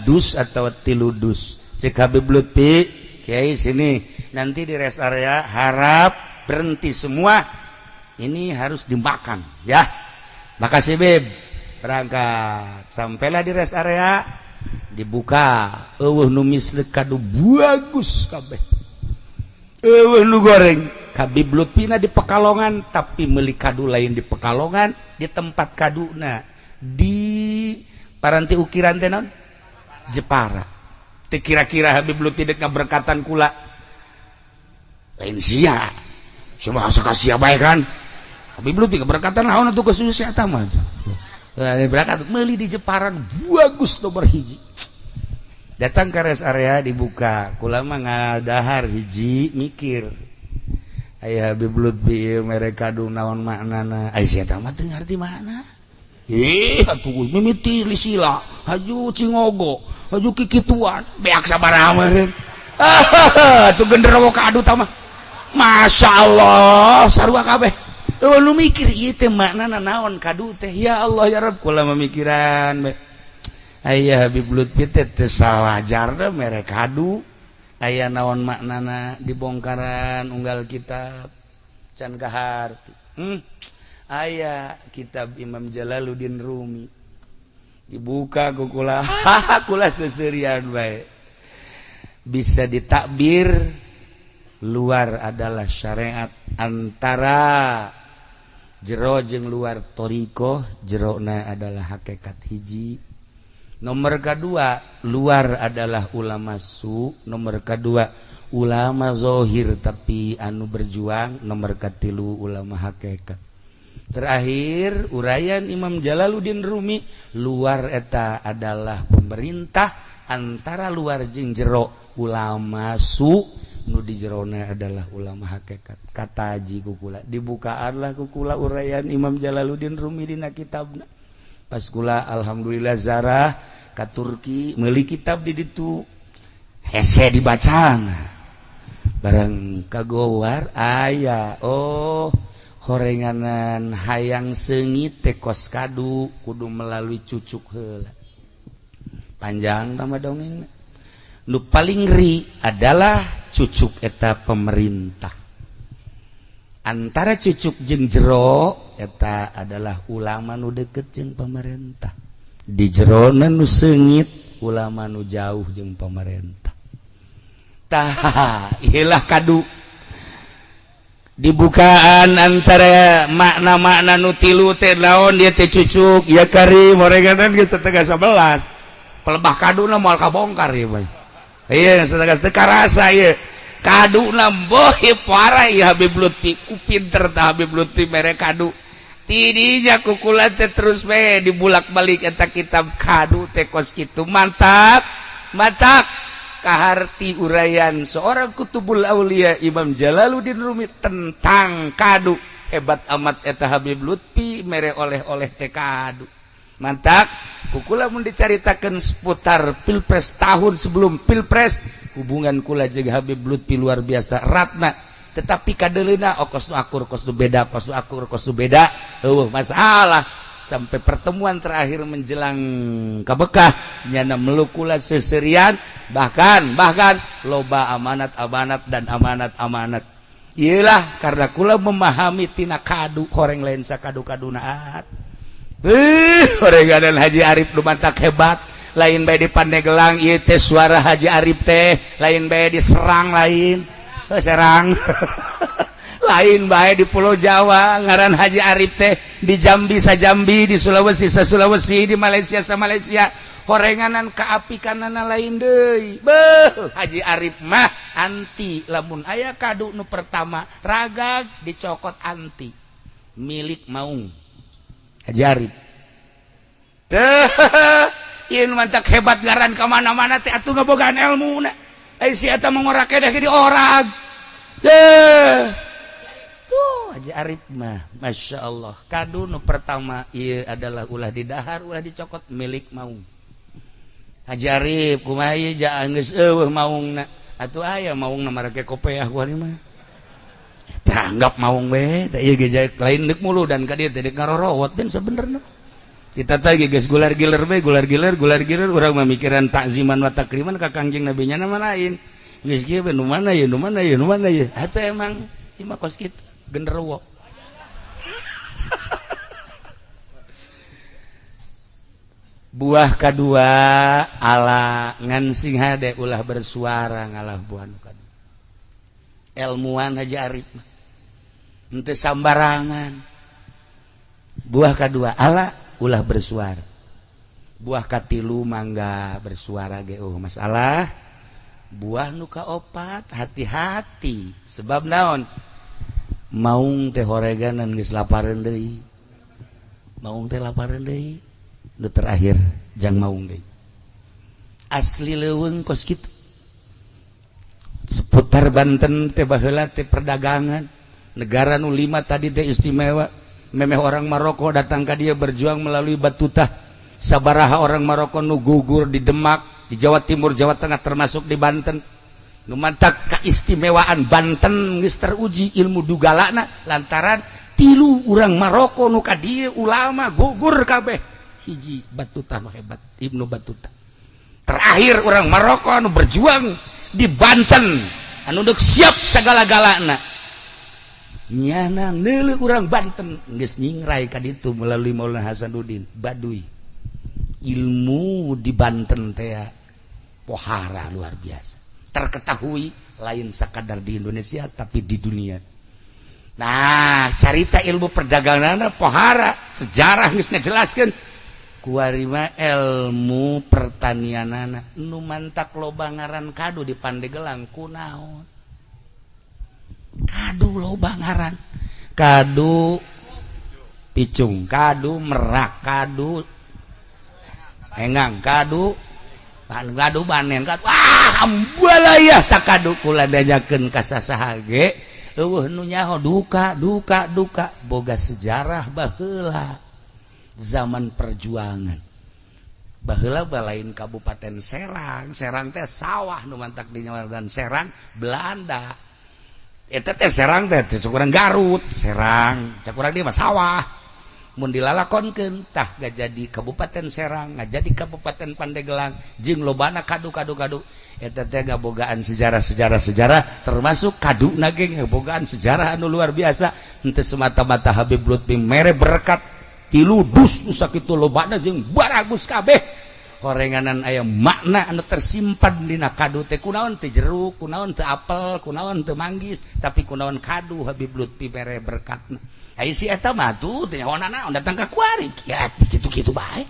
Speaker 1: dus atau 3 dus cek Habib Lutfi kiai sini nanti di rest area harap berhenti semua ini harus dimakan ya makasih Beb berangkat sampailah di rest area dibuka eueuh nu mislek kadu bagus kabeh eueuh nu goreng Habib Lutfina di Pekalongan tapi meuli kadu lain di Pekalongan di tempat kaduna di paranti ukiran teh naon Jepara teh kira-kira Habib Lutfi dek ngaberkatan kula lain sia cuma sakasia bae kan Habib Lutfi keberkatan naon atuh kesusu eta mah berangkat meuli di Jeparan bagus nomor hiji datang ke rest area dibuka kula mah ngadahar hiji mikir aya Habib Lutfi mere kadu naon maknana ai sia tah mah teu ngarti mana atuh mimiti lisila haju cingogo haju kikituan beak sabaraha meureun atuh genderowo kadu tah mah masyaallah sarua kabeh lu mikir ieu teh maknana naon kadu teh ya Allah ya Rabb kula mamikiran aya Habib Lutfi teh teu sawajarna mere kadu aya naon maknana dibongkaran unggal kitab can kaharti aya kitab Imam Jalaluddin Rumi dibuka ku kula kula seuseurean bae bisa ditakbir luar adalah syariat antara jero jeung luar toriko jerona adalah hakikat hiji nomor kedua luar adalah ulama nomor kedua ulama zohir tapi anu berjuang nomor katilu ulama hakikat terakhir uraian Imam Jalaluddin Rumi luar eta adalah pemerintah antara luar jeung jero ulama nu di jerona adalah ulama hakikat kata haji kukula dibukaanlah kukula uraian Imam Jalaluddin Rumi dina kitabna pas kula alhamdulillah zarah ka Turki meuli kitab di ditu hese dibacana barang kagowar aya horenganan hayang sengit tekos kadu kudu melalui cucuk heula panjang tambah dongeng nu paling ngeri adalah cucuk eta pemerintah antara cucuk jeung jero eta adalah ulama nu deket jeung pemerintah di jerona nu sengit ulama nu jauh jeung pemerintah tah iyalah kadu dibukaan antara makna-makna nu tilu teh naon dia teh cucuk ya Karim horenganan geus setengah 11 pelebah kaduna moal kabongkar ieu mah ieu setengah teu karasa ieu kaduna boh parah ieu Habib Lutfi ku pinter tah Habib Lutfi mere kadu tidinya kukula teh terus we dibulak-balik eta kitab kadu teh kos kitu mantap mantap kaharti urayan seorang kutubul aulia Imam Jalaluddin Rumi tentang kadu hebat amat eta Habib Lutfi mere oleh-oleh teh kadu mantap kukula mun dicaritakeun seputar pilpres tahun sebelum pilpres hubungan kula jeung Habib Lutfi luar biasa ratna tetapi kadeleuna kos nu akur kos nu beda kos nu akur kos nu beda eueuh masalah sampai pertemuan terakhir menjelang kabekah nyana meluk kula seserian bahkan loba amanat dan amanat iyalah karena kula memahami tina kadu horeng lain sakadu-kadunaat horenganan Haji Arif lumantak hebat lain bae di Pandeglang ieu teh suara Haji Arif teh lain bae di Serang lain Serang lain bae di Pulau Jawa ngaran Haji Arif teh di Jambi Jambi di Sulawesi Sulawesi di Malaysia Malaysia horenganan kaapikanana lain deui beuh Haji Arif mah anti lamun aya kadu nu pertama ragag dicokot anti milik maung Haji Arif teh ieu mantak hebat ngaran ka mana-mana teh atuh ngabogaan elmuna ai si eta mangorake dah di orag teh tuh Haji Arif mah Masya Allah kadu nu pertama ieu adalah ulah didahar ulah dicokot milik maung Haji Arif kumaha ieu jaan geus eueuh maungna atuh aya maungna marake kopeah ku mah tah anggap maung we da ieu ge lain deuk mulu dan ka dieu teh deuk ngarorowot ben sabenerna kita teh geus gular-giler we gular-giler urang mah mikiran takziman wa takriman ka Kangjeng Nabi nya nama lain geus kieu nu mana ye atuh emang ieu mah kos kitu genderuwo buah kedua ala ngan sing hade ulah bersuara ngalah buah nu kadua ilmuwan Haji Arif henteu sambarangan buah kedua ala ulah bersuara buah katilu mangga bersuara ge masalah buah nu kaopat hati-hati sebab naon maung teh horeganan geus lapareun deui maung teh lapareun deui nu terakhir jang maung deui asli leuweung kos kitu seputar Banten teh baheula teh perdagangan negara nu 5 tadi teh istimewa memeh orang Maroko datang ka dia berjuang melalui Batuta sabaraha orang Maroko nu gugur di Demak di Jawa Timur Jawa Tengah termasuk di Banten numantak keistimewaan Banten geus teruji ilmu dugalana lantaran tilu urang Maroko nu ka dieu ulama gugur kabeh hiji Batuta mah hebat Ibnu Batuta terakhir urang Maroko anu berjuang di Banten anu deuk siap sagala-galana nyana neuleuh urang Banten geus nyingrai ka ditu melalui Maulana Hasanuddin Baduy ilmu di Banten teh pohara luar biasa terketahui lain sekadar di Indonesia tapi di dunia. Nah, carita ilmu perdagangan pohara sejarah geus ngajelaskeun kuari mah ilmu pertanianana nu mantak loba ngaran kadu di Pandeglang kunaon kadu loba ngaran kadu picung kadu merak kadu engang kadu kadu banen kadu ambalayah tak kadu kula dajakeun ka sasaha ge eueuh nu nyaho duka boga sejarah baheula zaman perjuangan baheula balain Kabupaten Serang teh sawah nu mantak dinyaran Serang Belanda eta teh Serang teh cukurang Garut Serang cukurang di sawah mun dilalakonkeun tah gak jadi Kabupaten Serang gak jadi Kabupaten Pandeglang jeung lobana kadu eta teh ngabogaan sejarah termasuk kaduna ge ngabogaan sejarah anu luar biasa henteu semata-mata Habib Lutfi mere berkat tilu dus sakitu lobana jeung baragus kabeh korenganan aya makna anu tersimpan dina kadu teh kunaon teh jeruk kunaon teh apel kunaon teh manggis tapi kunaon kadu Habib Lutfi mere berkatna ai si eta mah tuh teh naon datang ka kuari ya kitu-kitu bae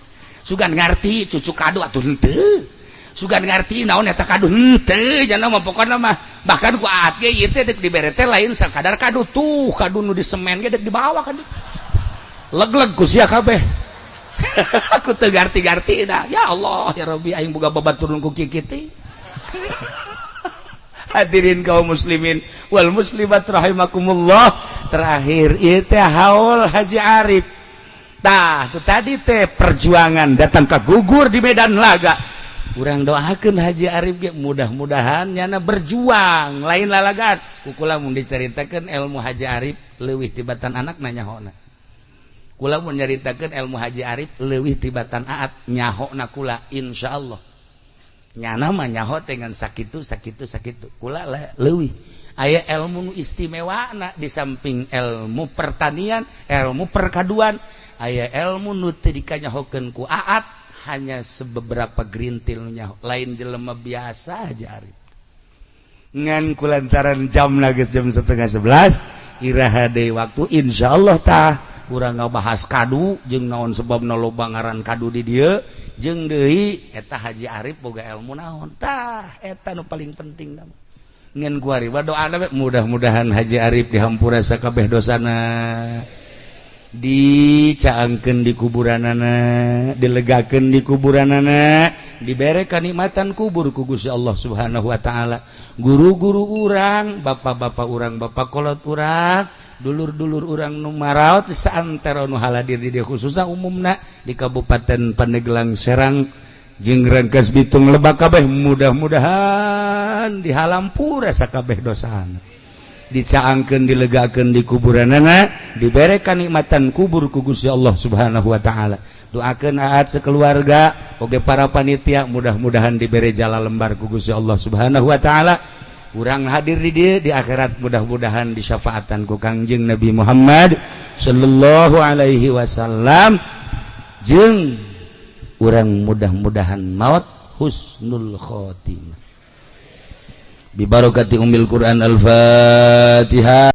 Speaker 1: sugan ngarti cucu kadu atuh henteu sugan ngarti naon eta kadu henteu jangan mah pokona mah bahkan ku aat ge ieu teh dek dibere teh lain sakadar kadu tuh kadu nu di semen ge dek dibawa kan leg-leg ku sia kabeh aku teu garti-garti dah ya Allah ya Rabbi aing boga babaturun ku kieu hadirin kaum muslimin wal muslimat rahimakumullah terakhir ieu teh haul Haji Arif tah tu tadi teh perjuangan datang ka gugur di medan laga urang doakeun Haji Arif ge mudah-mudahan nyana berjuang lain lalagan kukula mun dicaritakeun ilmu Haji Arif leuwih tibatan anak nanyahona kula mun nyaritakeun ilmu Haji Arif leuwih tibatan aat nyahona kula insyaallah nyana mah nyaho dengan sakitu kula leuwih aya ilmu nu istimewana di samping ilmu pertanian ilmu perkaduan aya ilmu nu teu dikanyahokeun ku aat hanya sebeberapa gerintil nyaho lain jelema biasa Haji Arif ngan kulantaran jamna geus jam 10:30 iraha deui waktu insyaallah tah urang ngabahas kadu jeung naon sebabna loba ngaran kadu di dieu jeung deui eta Haji Arif boga ilmu naon tah eta nu paling penting nama ngan kuari doana mudah-mudahan Haji Arif dihampura sakabeh dosana dicaangkeun di kuburanana dilegakeun di kuburanana dibere kanikmatan kubur ku Gusti Allah Subhanahu wa taala guru-guru urang bapak-bapak urang bapak kolot urang dulur-dulur urang nu maraot saantara nu haladir di dieu khususna umumna di Kabupaten Pandeglang Serang jeung Rangkas Bitung Lebak kabeh mudah-mudahan dihampura sakabeh dosana dicaangkeun dilegakeun di kuburanana dibere kanikmatan kubur ku Gusti Allah Subhanahu wa taala doakeun aat sakeluarga oge para panitia mudah-mudahan dibere jala lembar ku Gusti Allah Subhanahu wa taala urang hadir di dieu di akhirat mudah-mudahan disyafaatan ku Kangjeng Nabi Muhammad sallallahu alaihi wasallam jeung urang mudah-mudahan maut husnul khotimah bi barakati ummil Quran al-Fatihah.